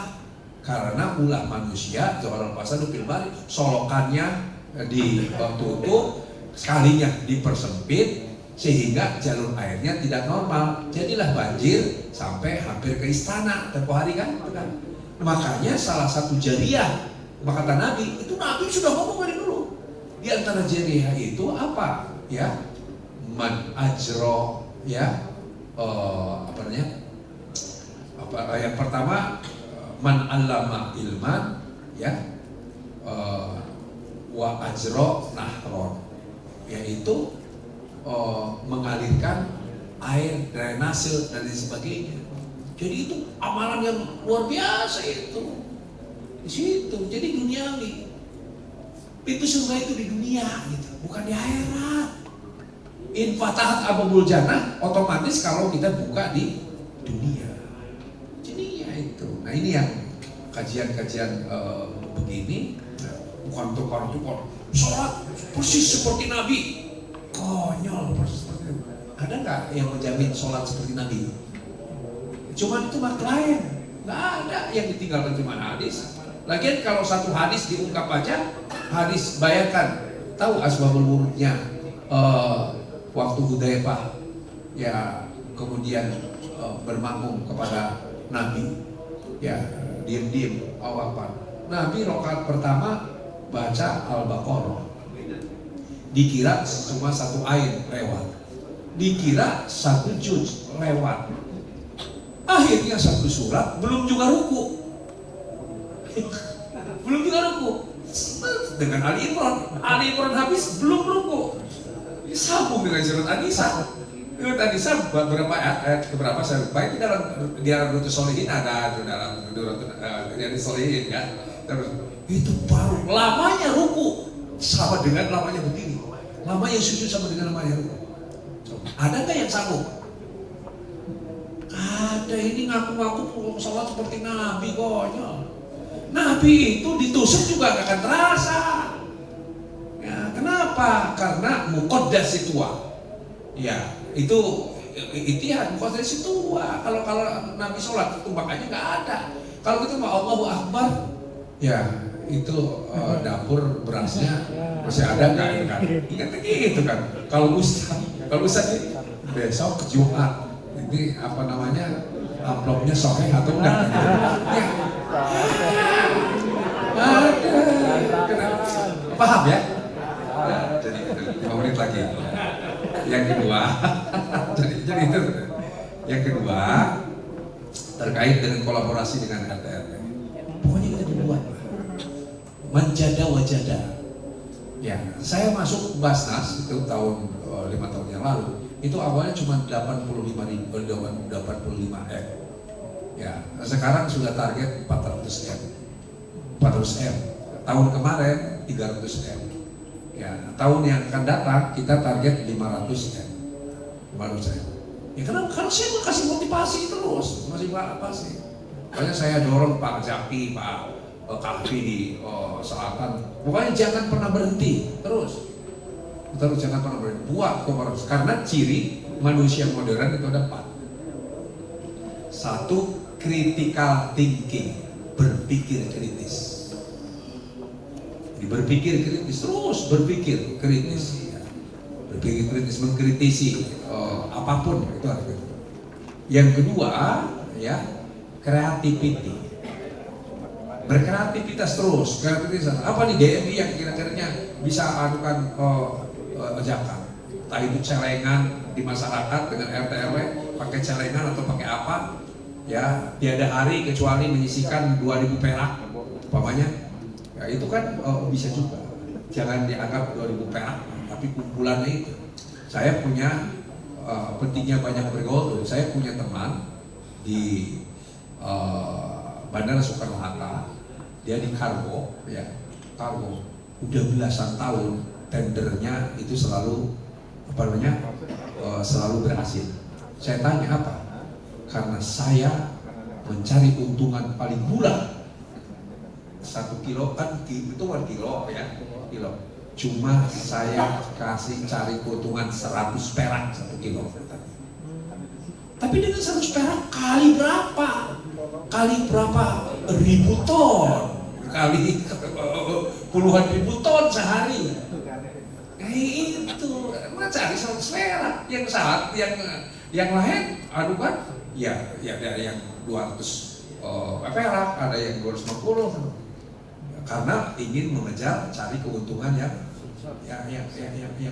karena ulah manusia, Zohar al-Fasad fil bari, solokannya ditutup, sekalinya dipersempit, sehingga jalur airnya tidak normal. Jadilah banjir sampai hampir ke istana tempo hari kan. Makanya salah satu jariah, kata Nabi, itu Nabi sudah ngomong dari dulu. Di antara jariah itu apa? Ya, man ajro, ya, apa namanya? Yang pertama, man allama ilman, ya, wa ajro nahron, yaitu mengalirkan air drainase dan lain sebagainya. Jadi itu amalan yang luar biasa itu di situ. Jadi duniawi, pintu surga itu di dunia gitu, bukan di akhirat. In fatahat abwabul jannah, otomatis kalau kita buka di dunia. Jadi ya itu. Nah ini yang kajian-kajian begini, bukan tukar-tukar sholat persis seperti Nabi. Konyol persis seperti Nabi. Ada nggak yang menjamin sholat seperti Nabi? Cuman itu mah lain, nggak ada yang ditinggalkan cuma hadis. Lagian kalau satu hadis diungkap aja, hadis bayangkan, tahu asbabul wurudnya waktu Hudzaifah ya kemudian bermakmum kepada Nabi, ya diam-diam awapan. Nabi rakaat pertama baca Al-Baqarah, dikira cuma satu ayat lewat, dikira satu juz lewat, akhirnya satu surat belum juga ruku, belum juga ruku. Dengan Ali Imran habis belum ruku, sambung dengan surat An-Nisa. Surat An-Nisa beberapa ayat keberapa saya lupa, itu dalam Riyadhus Shalihin ada, dalam Riyadhus Shalihin ya. Terus itu baru lamanya ruku sama dengan lamanya berdiri, lamanya sujud sama dengan lamanya ruku. Ada nggak yang sambung? Ada. Ini ngaku-ngaku sholat seperti Nabi, konyol. Nabi itu ditusuk juga gak akan terasa. Ya, kenapa? Karena muqaddas situa. Ya, itu itihad muqaddas situa. Kalau Nabi sholat itu makanya gak ada. Kalau gitu mah Allahu Akbar, ya itu dapur berasnya masih ada nggak itu kan? Ingat gitu kan? Kalau Ustaz besok Jumat ini apa namanya, amplopnya sahih atau enggak? Ya. Paham ya? Jadi 5 menit lagi. Yang kedua, jadi itu. Yang kedua terkait dengan kolaborasi dengan RT RW. Pokoknya kita dibuat menjada wajada. Ya, saya masuk Basnas itu tahun 5 tahun yang lalu. Itu awalnya cuma 85 M. Ya, sekarang sudah target 400 M. 400 M. Tahun kemarin 300 M. Ya, tahun yang akan datang kita target 500 M. 500 M. Ya karena saya mau kasih motivasi terus, masih motivasi. Makanya saya dorong Pak Zaki, Pak Kahfi di Selatan. Pokoknya jangan pernah berhenti, terus jangan pernah berhenti. Buat kolaborasi, karena ciri manusia modern itu ada 4. 1, critical thinking, berpikir kritis. Berpikir kritis, terus berpikir kritis. Berpikir kritis, mengkritisi apapun itu harus. Yang kedua, ya, creativity. Berkreativitas terus, kreativitas. Apa nih DMI yang kira-kiranya bisa anukan zakat? Entah itu celengan di masyarakat dengan RT RW, pakai celengan atau pakai apa? Ya, tiada hari kecuali menyisihkan 2.000 perak, umpamanya. Ya, itu kan bisa juga. Jangan dianggap 2.000 perak, tapi kumpulannya itu. Saya punya pentingnya banyak bergaul. Saya punya teman di Bandara Soekarno-Hatta, dia di kargo, ya kargo. Udah belasan tahun tendernya itu selalu selalu berhasil. Saya tanya apa? Karena saya mencari untungan paling murah. 1 kilo kan itu kan kilo ya, kilo. Cuma saya kasih cari keuntungan 100 perak 1 kilo. Tapi dengan 100 perak kali berapa? Kali berapa ribu ton? Kali puluhan ribu ton sehari. Kayak itu, mana cari 100 perak? Yang lain, aduh kan? Ya ada yang 200 perak, ada yang 250. Karena ingin mengejar cari keuntungan yang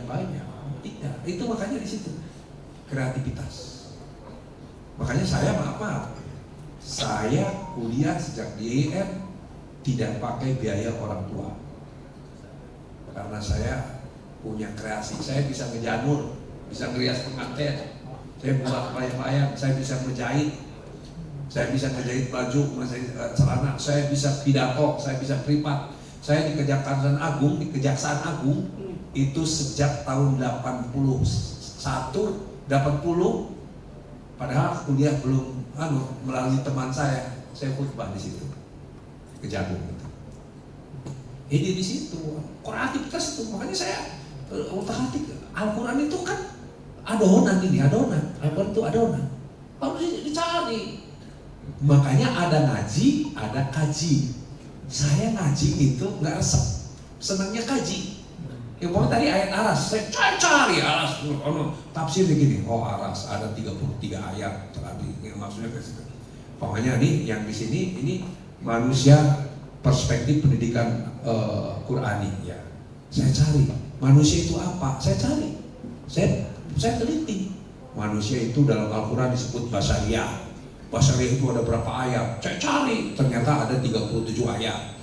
banyak. Tidak, itu makanya di situ kreativitas. Makanya saya maaf, saya kuliah sejak di IAIN tidak pakai biaya orang tua. Karena saya punya kreasi, saya bisa ngejanur, bisa ngerias pengantin, saya buat layang-layang, saya bisa menjahit, saya bisa ngejahit baju, celana, saya bisa pidato, saya bisa privat. Saya di Kejaksaan Agung itu sejak tahun 80, padahal kuliah belum melalui teman saya khutbah di situ, Kejagung itu. Ini di situ kreativitas itu, makanya saya otak-atik Al-Quran itu kan adonan, Al-Quran itu adonan, harus dicari. Makanya ada ngaji, ada kaji. Saya ngaji itu nggak resep, senangnya kaji. Yang pokoknya tadi ayat aras, saya cari aras, tafsir begini, aras ada 33 ayat tadi, maksudnya kayak gitu. Pokoknya nih yang di sini ini manusia perspektif pendidikan Qurani ya. Saya cari manusia itu apa, saya cari, saya teliti. Manusia itu dalam Al-Quran disebut basariyah. Basariyah itu ada berapa ayat? Saya cari, ternyata ada 37 ayat.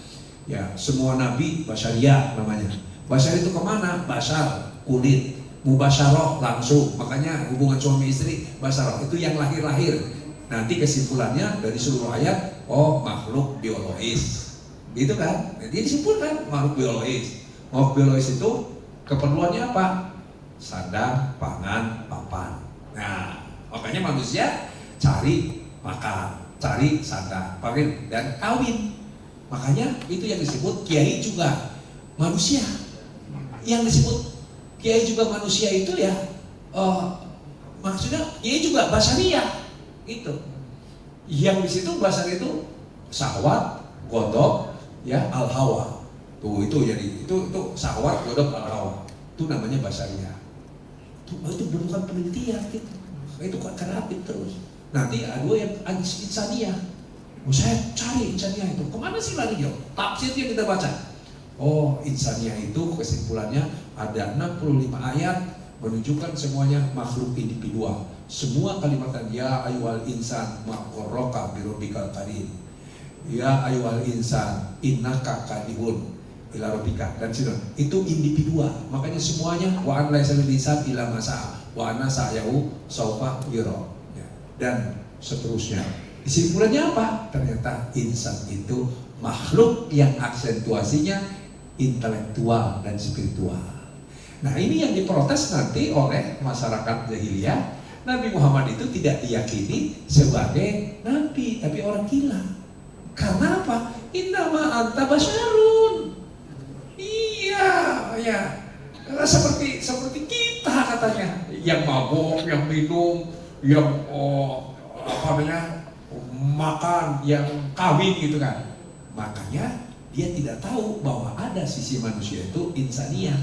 Ya, semua nabi basariyah namanya. Basar itu kemana? Basar, kulit. Mubasyarah langsung. Makanya hubungan suami istri basarah itu yang lahir-lahir. Nanti kesimpulannya dari seluruh ayat, makhluk biologis. Gitu kan? Jadi disimpulkan makhluk biologis. Makhluk biologis itu keperluannya apa? Sandang, pangan, papan. Nah, makanya manusia cari makan, cari sandang, pakai dan kawin. Makanya itu yang disebut kiai juga manusia. Yang disebut kiai juga manusia itu ya, maksudnya kiai juga basariyah itu. Yang di situ basar itu syahwat, godok, ya al-hawa. Tuh itu jadi itu syahwat, godok, al-hawa. Itu namanya basariyah. Itu bukan penelitian gitu. Itu kreatif terus. Nanti ada yang insaniyah. Saya cari insaniyah itu. Kemana sih lari jauh? Tafsir yang kita baca. Insaniyah itu kesimpulannya ada 65 ayat menunjukkan semuanya makhluk individual. Semua kalimat ya ayyuhal insan ma gharraka bi rabbikal karim. Ya ayyuhal insan innaka kadihun ila rabbika dan itu individual. Makanya semuanya wa an laisa lil insan illa ma sa'a wa anna sa'yahu sawfa yura. Dan seterusnya. Kesimpulannya apa? Ternyata insan itu makhluk yang aksentuasinya intelektual dan spiritual. Nah ini yang diprotes nanti oleh masyarakat jahiliyah. Nabi Muhammad itu tidak diyakini sebagai nabi, tapi orang gila. Karena apa? Innama anta basyarun. Iya. Seperti kita katanya, yang mabok, yang minum, yang makan, yang kawin gitu kan. Makanya dia tidak tahu bahwa ada sisi manusia itu insaniyah,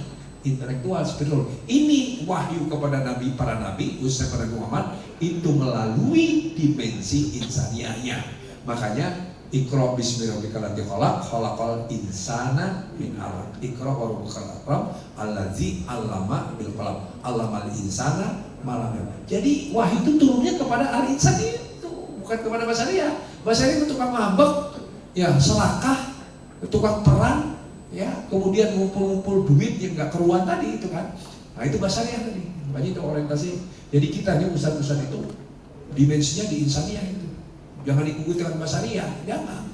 intelektual, spiritual. Ini wahyu kepada nabi, para nabi, khususnya pada Muhammad itu melalui dimensi insaniyahnya. Makanya Iqra bismi rabbikal ladzi khalaq, khalaqal insana min 'alaq. Iqra wa rabbukal akram allazi 'allama bil qalam, 'allamal insana ma lam ya'lam. Jadi wahyu itu turunnya kepada al-insan itu, bukan kepada basariyah. Basariyah itu tukang ngambek, ya selakah, tukang perang, ya kemudian ngumpul-ngumpul duit yang nggak keruan tadi itu kan. Nah itu basariyah tadi. Makanya itu orientasi. Jadi kita nih ustaz-ustaz itu dimensinya di insaniyah itu. Jangan diikuti dengan basariyah, jangan.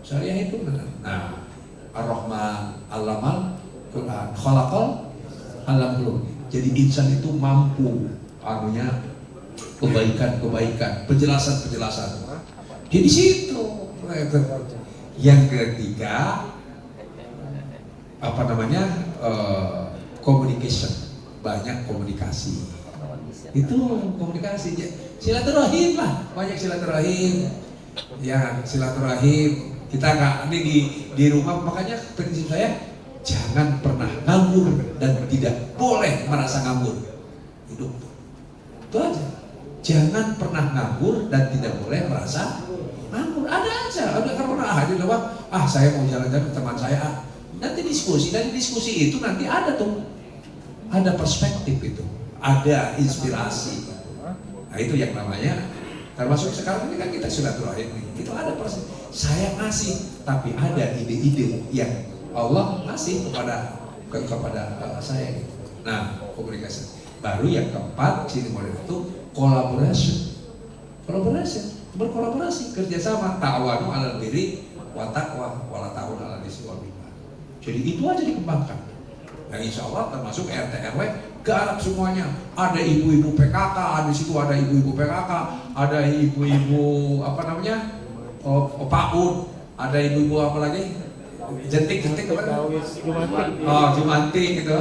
Basariyah itu nah Ar-Rahman Allamal Quran khalaqal alam belum. Jadi insan itu mampu kebaikan, penjelasan. Jadi situ. Yang ketiga communication, banyak komunikasi. Itu komunikasi. Silaturahim lah, banyak silaturahim. Ya, silaturahim. Kita nggak ini di rumah, makanya prinsip saya jangan pernah nganggur dan tidak boleh merasa nganggur. Hidup itu aja. Jangan pernah nganggur dan tidak boleh merasa nganggur. Ada aja, ada karena hadir lewat. Saya mau jalan-jalan ke teman saya. Nanti diskusi, dari diskusi itu nanti ada tuh, ada perspektif itu, ada inspirasi. Nah itu yang namanya, termasuk sekarang ini kan kita silaturahim, itu ada perspektif. Saya ngasih, tapi ada ide-ide yang Allah ngasih kepada saya gitu. Nah, komunikasi. Baru yang keempat, sini model itu collaboration. Berkolaborasi, kerjasama, ta'awanu 'alal birri wa taqwa wa la ta'awanu 'alal ismi wal 'udwan. Jadi itu aja dikembangkan. Nah, insya Allah termasuk RT RW garap semuanya. Ada ibu-ibu PKK, di situ ada ibu-ibu PKK, ada ibu-ibu PAUD, ada ibu-ibu apa lagi? Jentik apa? Jumantik gitu.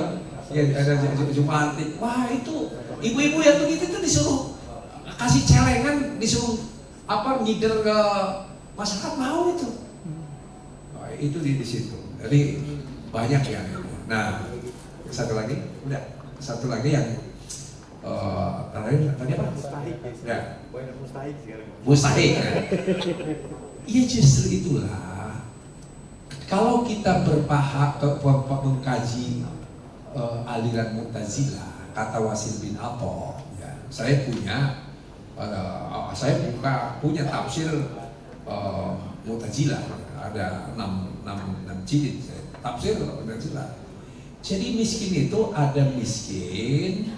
Ya, ada Jumantik. Wah, itu ibu-ibu yang begitu itu disuruh kasih celengan, disuruh ngider ke masyarakat, mau itu. Nah, itu di situ. Jadi banyak yang. Nah, satu lagi, satu lagi yang tadi apa? Ya. Mustahik. Iya, justru itulah. Kalau kita mengkaji aliran Mu'tazilah, kata Wasil bin Atha, ya, saya punya tafsir Mu'tazilah, ada 6 jilid tafsir Mu'tazilah. Jadi miskin itu ada miskin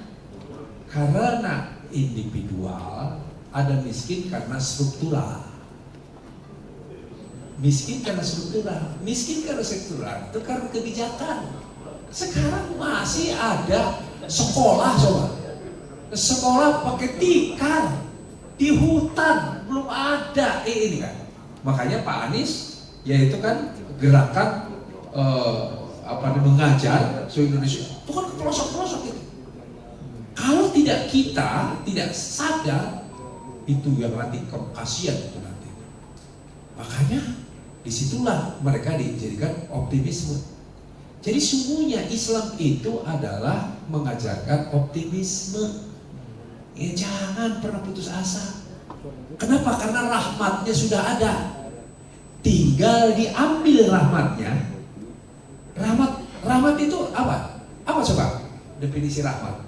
karena individual, ada miskin karena struktural. Miskin karena struktural itu karena kebijakan. Sekarang masih ada sekolah, sekolah pakai tikar di hutan, belum ada ini kan. Makanya Pak Anies yaitu kan gerakan mengajar seluruh Indonesia itu kan ke pelosok-pelosok gitu. Kalau kita tidak sadar, itu yang nanti kasihan itu nanti. Makanya disitulah mereka dijadikan optimisme. Jadi sungguhnya Islam itu adalah mengajarkan optimisme. Ya, jangan pernah putus asa. Kenapa? Karena rahmatnya sudah ada. Tinggal diambil rahmatnya. Rahmat itu apa? Apa coba definisi rahmat?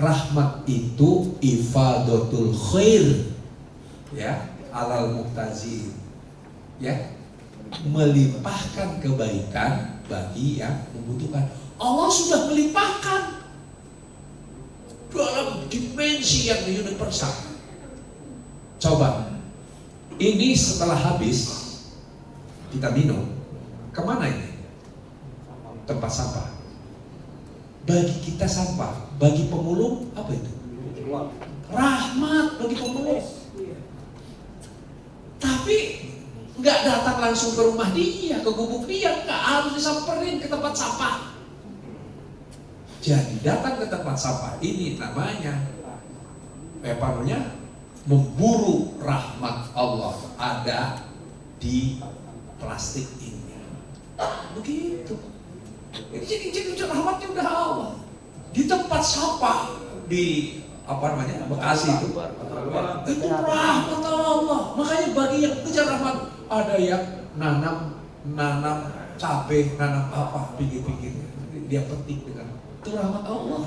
Rahmat itu ifadatul khair, ya, alal muqtazin, ya, melimpahkan kebaikan bagi yang membutuhkan. Allah sudah melimpahkan dalam dimensi yang universal. Coba, ini setelah habis kita minum, kemana ini? Tempat sampah. Bagi kita sampah, bagi pemulung apa itu? Rahmat bagi pemulung. Tapi nggak datang langsung ke rumah dia, ke gubuk dia, nggak harus disamperin ke tempat sampah. Jadi datang ke tempat sampah ini namanya memburu rahmat Allah ada di plastik ini. Begitu. Jadi rahmatnya udah Allah di tempat sampah di Bekasi itu rahmat Allah. Makanya bagi yang kejar rahmat, ada yang nanam cabai, nanam apa pinggir-pinggir, dia petik dengan itu rahmat Allah.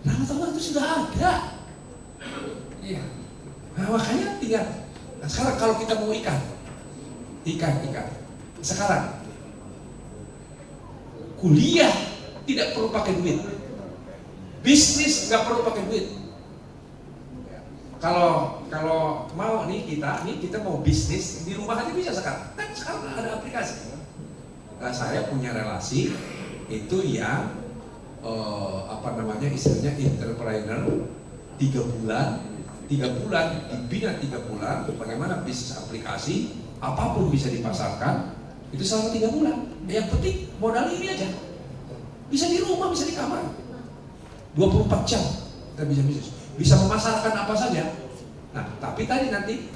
Rahmat Allah itu sudah ada. Iya. Nah, makanya tinggal. Nah, sekarang kalau kita mau ikan. Sekarang kuliah tidak perlu pakai duit, bisnis nggak perlu pakai duit. Kalau mau kita mau bisnis di rumah aja bisa sekarang. Kan sekarang ada aplikasi. Nah, saya punya relasi itu yang istilahnya entrepreneur 3 bulan dibina 3 bulan. Bagaimana bisnis aplikasi apapun bisa dipasarkan itu selama 3 bulan. Yang penting modal ini aja. Bisa di rumah, bisa di kamar. 24 jam kita bisa bisnis, bisa memasarkan apa saja. Nah, tapi tadi nanti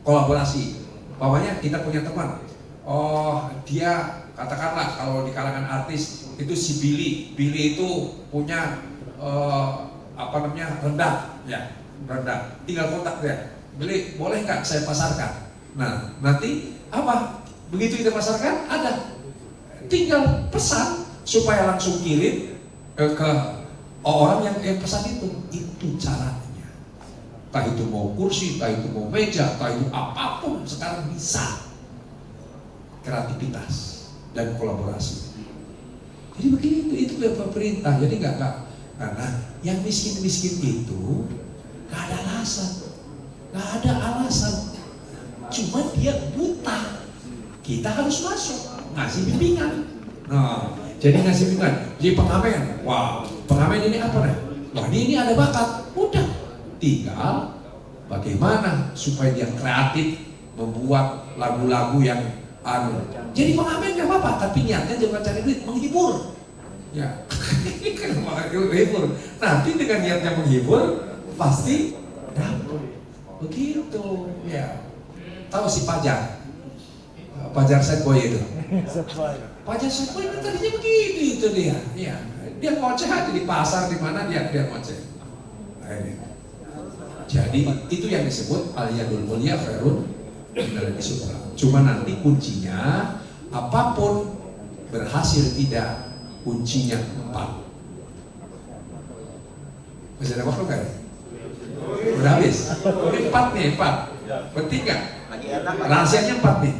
kolaborasi, bawahnya kita punya teman, oh dia katakanlah kalau di kalangan artis itu si Billy itu punya rendang, ya rendang, tinggal kontak dia, Billy boleh nggak saya pasarkan? Nah nanti apa? Begitu kita pasarkan ada, tinggal pesan supaya langsung kirim ke orang yang pesan itu caranya. Entah itu mau kursi, entah itu mau meja, entah itu apapun sekarang bisa. Kreativitas dan kolaborasi. Jadi begitu, itu ya pemerintah. Jadi nggak karena yang miskin itu nggak ada alasan, cuma dia buta. Kita harus masuk, ngasih bimbingan. Nah, jadi ngasih bimbingan, jadi pengamen. Wah, pengamen ini apa nih? Wah, ini ada bakat. Udah, tinggal bagaimana supaya dia kreatif membuat lagu-lagu yang jadi pengamen nggak apa-apa, tapi niatnya jangan cari duit, menghibur. Ya, menghibur. Nanti dengan niatnya menghibur pasti dapat. Begitu, ya. Tahu si Pajar Setboy itu? Pajar Setboy itu tadinya begitu itu dia. Ya, dia ngoceh aja di pasar di mana dia ngoceh. Nah, ini. Jadi itu yang disebut al-yadul mulia khairun minal yadis sufla. Cuma nanti kuncinya apapun berhasil tidak, kuncinya 4. Masih ada waktu kan? Udah habis? Ini 4 nih, 4. Penting gak? Rahasianya 4 nih.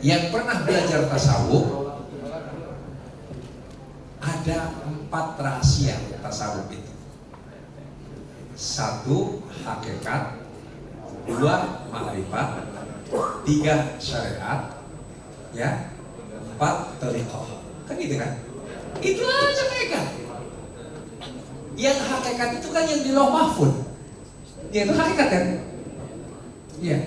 Yang pernah belajar tasawuf, ada 4 rahasia tasawuf itu. 1 hakikat, 2 ma'rifat, 3 syariat, ya, 4 thariqah. Kan gitu kan? Itu aja mereka. Yang hakikat itu kan yang di lauh mahfuz. Ya itu hakikat kan? Ya.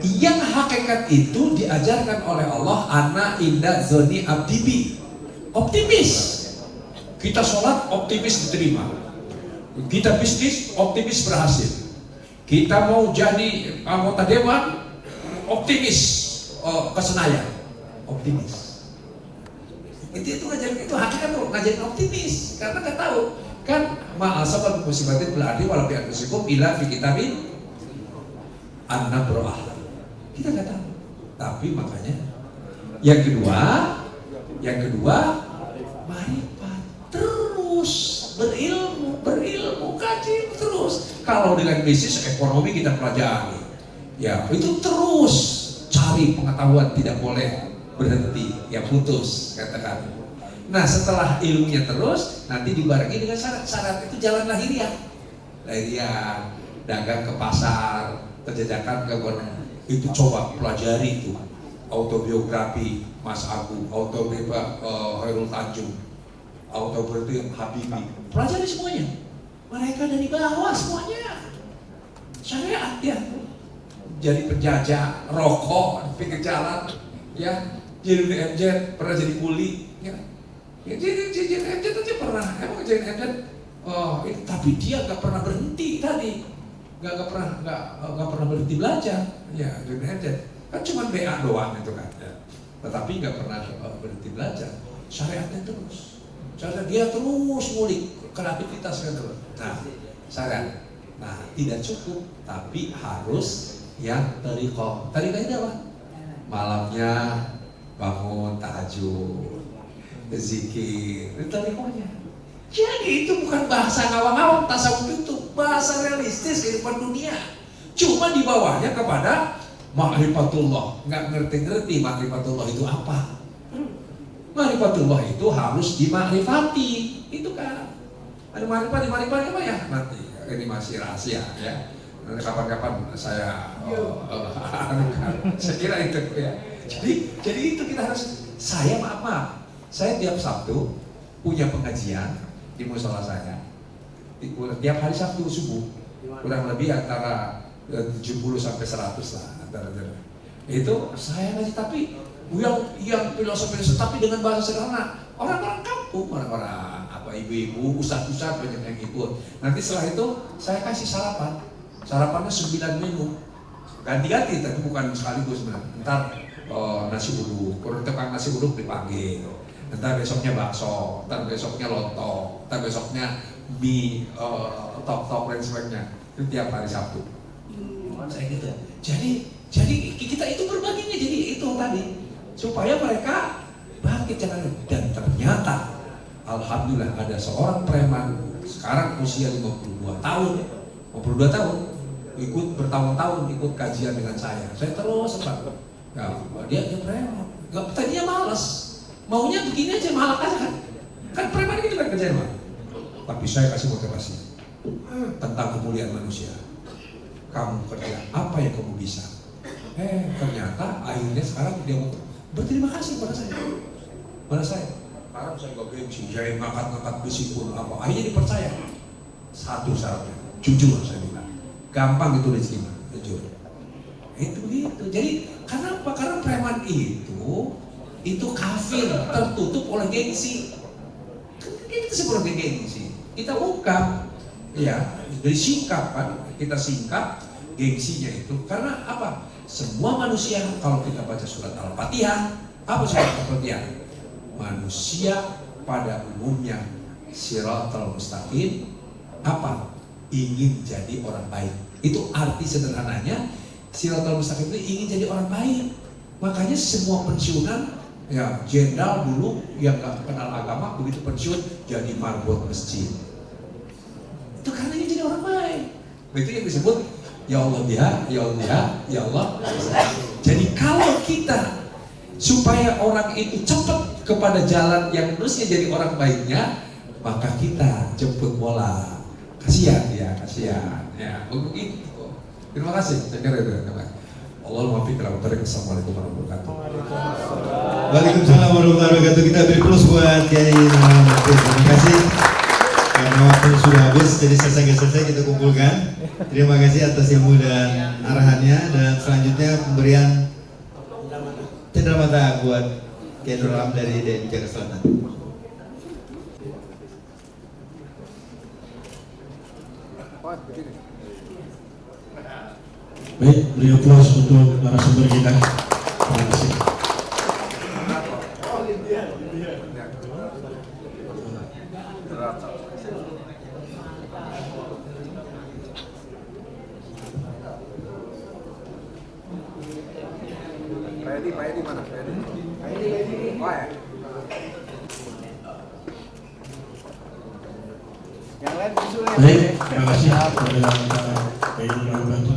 Yang hakikat itu diajarkan oleh Allah, ana inda zoni abdibi. Optimis. Kita sholat optimis diterima. Kita bisnis optimis berhasil. Kita mau jadi anggota dewan optimis ke Senayan, optimis. Itu ngajarin, itu hakikat tuh ngajarin optimis karena nggak tahu kan ma'asabat musibatin berarti walau biar musikum ila fi kitabin an-nabroah. Kita nggak tahu, tapi makanya yang kedua marifat, terus berilmu kaji terus. Kalau dengan bisnis ekonomi kita pelajari, ya itu terus cari pengetahuan, tidak boleh berhenti, ya putus katakan. Nah setelah ilmunya terus, nanti dibarengi dengan syarat itu jalan lahiriah, dagang ke pasar, penjajakan ke itu coba pelajari itu autobiografi Mas Agung, autobiografi Khairul Tanjung, autobiografi Habibie, pelajari semuanya. Mereka dari bawah semuanya syariat ya, jadi penjajah rokok di pinggir jalan, ya jadi MZ, pernah jadi kuli, ya jadi MZ aja pernah, emang jadi MZ, tapi dia nggak pernah berhenti tadi, nggak pernah berhenti belajar, ya jadi MZ kan cuma BA doang itu kan, ya. Tetapi nggak pernah berhenti belajar, syariatnya terus, syariat dia terus ngulik kreativitas kan terus. Nah syariat, nah tidak cukup, tapi harus yang thariqah. Thariqahnya apa? Malamnya bangun tahajud, berzikir, itu thariqahnya. Jadi itu bukan bahasa ngawang-ngawang, tasawuf itu bahasa realistis kehidupan dunia. Cuma di bawahnya kepada ma'rifatullah. Nggak ngerti-ngerti ma'rifatullah itu apa. Ma'rifatullah itu harus dimakrifati. Itu kan ada ma'rifat apa ya? Nanti ini masih rahasia ya. Nanti kapan-kapan saya saya kira itu ya. Jadi itu kita harus, maaf, saya tiap Sabtu punya pengajian di musola saya. Tiap hari Sabtu subuh, kurang lebih antara 70 sampai 100 lah antara. Itu saya ngaji, tapi yang filosofi tapi dengan bahasa sederhana. Orang-orang kampung, orang-orang ibu-ibu, ustadz-ustadz banyak yang ikut. Nanti setelah itu saya kasih sarapan. Sarapannya 9 menu. Ganti-ganti, tapi bukan sekaligus. Ntar nasi uduk, tukang nasi uduk dipanggil. Ntar besoknya bakso, ntar besoknya lontong, ntar besoknya mie, top-top dan sebagainya. Itu tiap hari Sabtu. Saya gitu. Jadi kita itu berbaginya jadi itu tadi supaya mereka bangkit jangan. Dan ternyata alhamdulillah ada seorang preman sekarang usia 52 tahun ikut bertahun-tahun ikut kajian dengan saya terus sempat ya, dia preman tadinya malas maunya begini aja malak aja kan preman gitu kan kerjaan Pak. Tapi saya kasih motivasi tentang kemuliaan manusia. Kamu kerja apa yang kamu bisa. Ternyata akhirnya sekarang dia berterima kasih pada saya. Sekarang saya gak gengsi, saya ngangkat-ngangkat besi pun apa. Akhirnya dipercaya. Satu syaratnya, jujur saya bilang. Gampang itu diterima, jujur. Itu begitu. Jadi karena apa? Karena preman itu kafir, tertutup oleh gengsi. Kita sebenarnya gengsi. Kita ungkap, ya dari singkap kan. Kita singkap gengsinya itu. Karena apa? Semua manusia kalau kita baca surat Al-Fatihah, apa surat Al-Fatihah? Manusia pada umumnya siratal mustaqim apa? Ingin jadi orang baik. Itu arti sederhananya siratal mustaqim itu ingin jadi orang baik. Makanya semua pensiunan ya jenderal dulu yang gak kenal agama begitu pensiun jadi marbot masjid. Itu karena ingin jadi orang baik. Itu yang disebut ya Allah biha, ya Allah biha, ya Allah. Jadi kalau kita supaya orang itu cepat kepada jalan yang lurusnya jadi orang baiknya, maka kita jemput bola. Kasihan ya, begitu. Terima kasih. Saya kira itu. Allahumma fiqh al-mubarak. Assalamualaikum warahmatullahi wabarakatuh. Waalaikumsalam warahmatullahi wabarakatuh. Kita beri plus buat Kiai Muhammad. Terima kasih. Karena waktu sudah habis, jadi selesai kita kumpulkan. Terima kasih atas ilmu dan arahannya. Dan selanjutnya pemberian cenderamata buat Kiai Nurul Alam dari DNI Jakarta Selatan. Baik, beri aplaus untuk narasumber kita. Terima kasih. Pak Edi mana? Yang lain usulnya. Baik, terima kasih kepada Pak Edi yang membantu.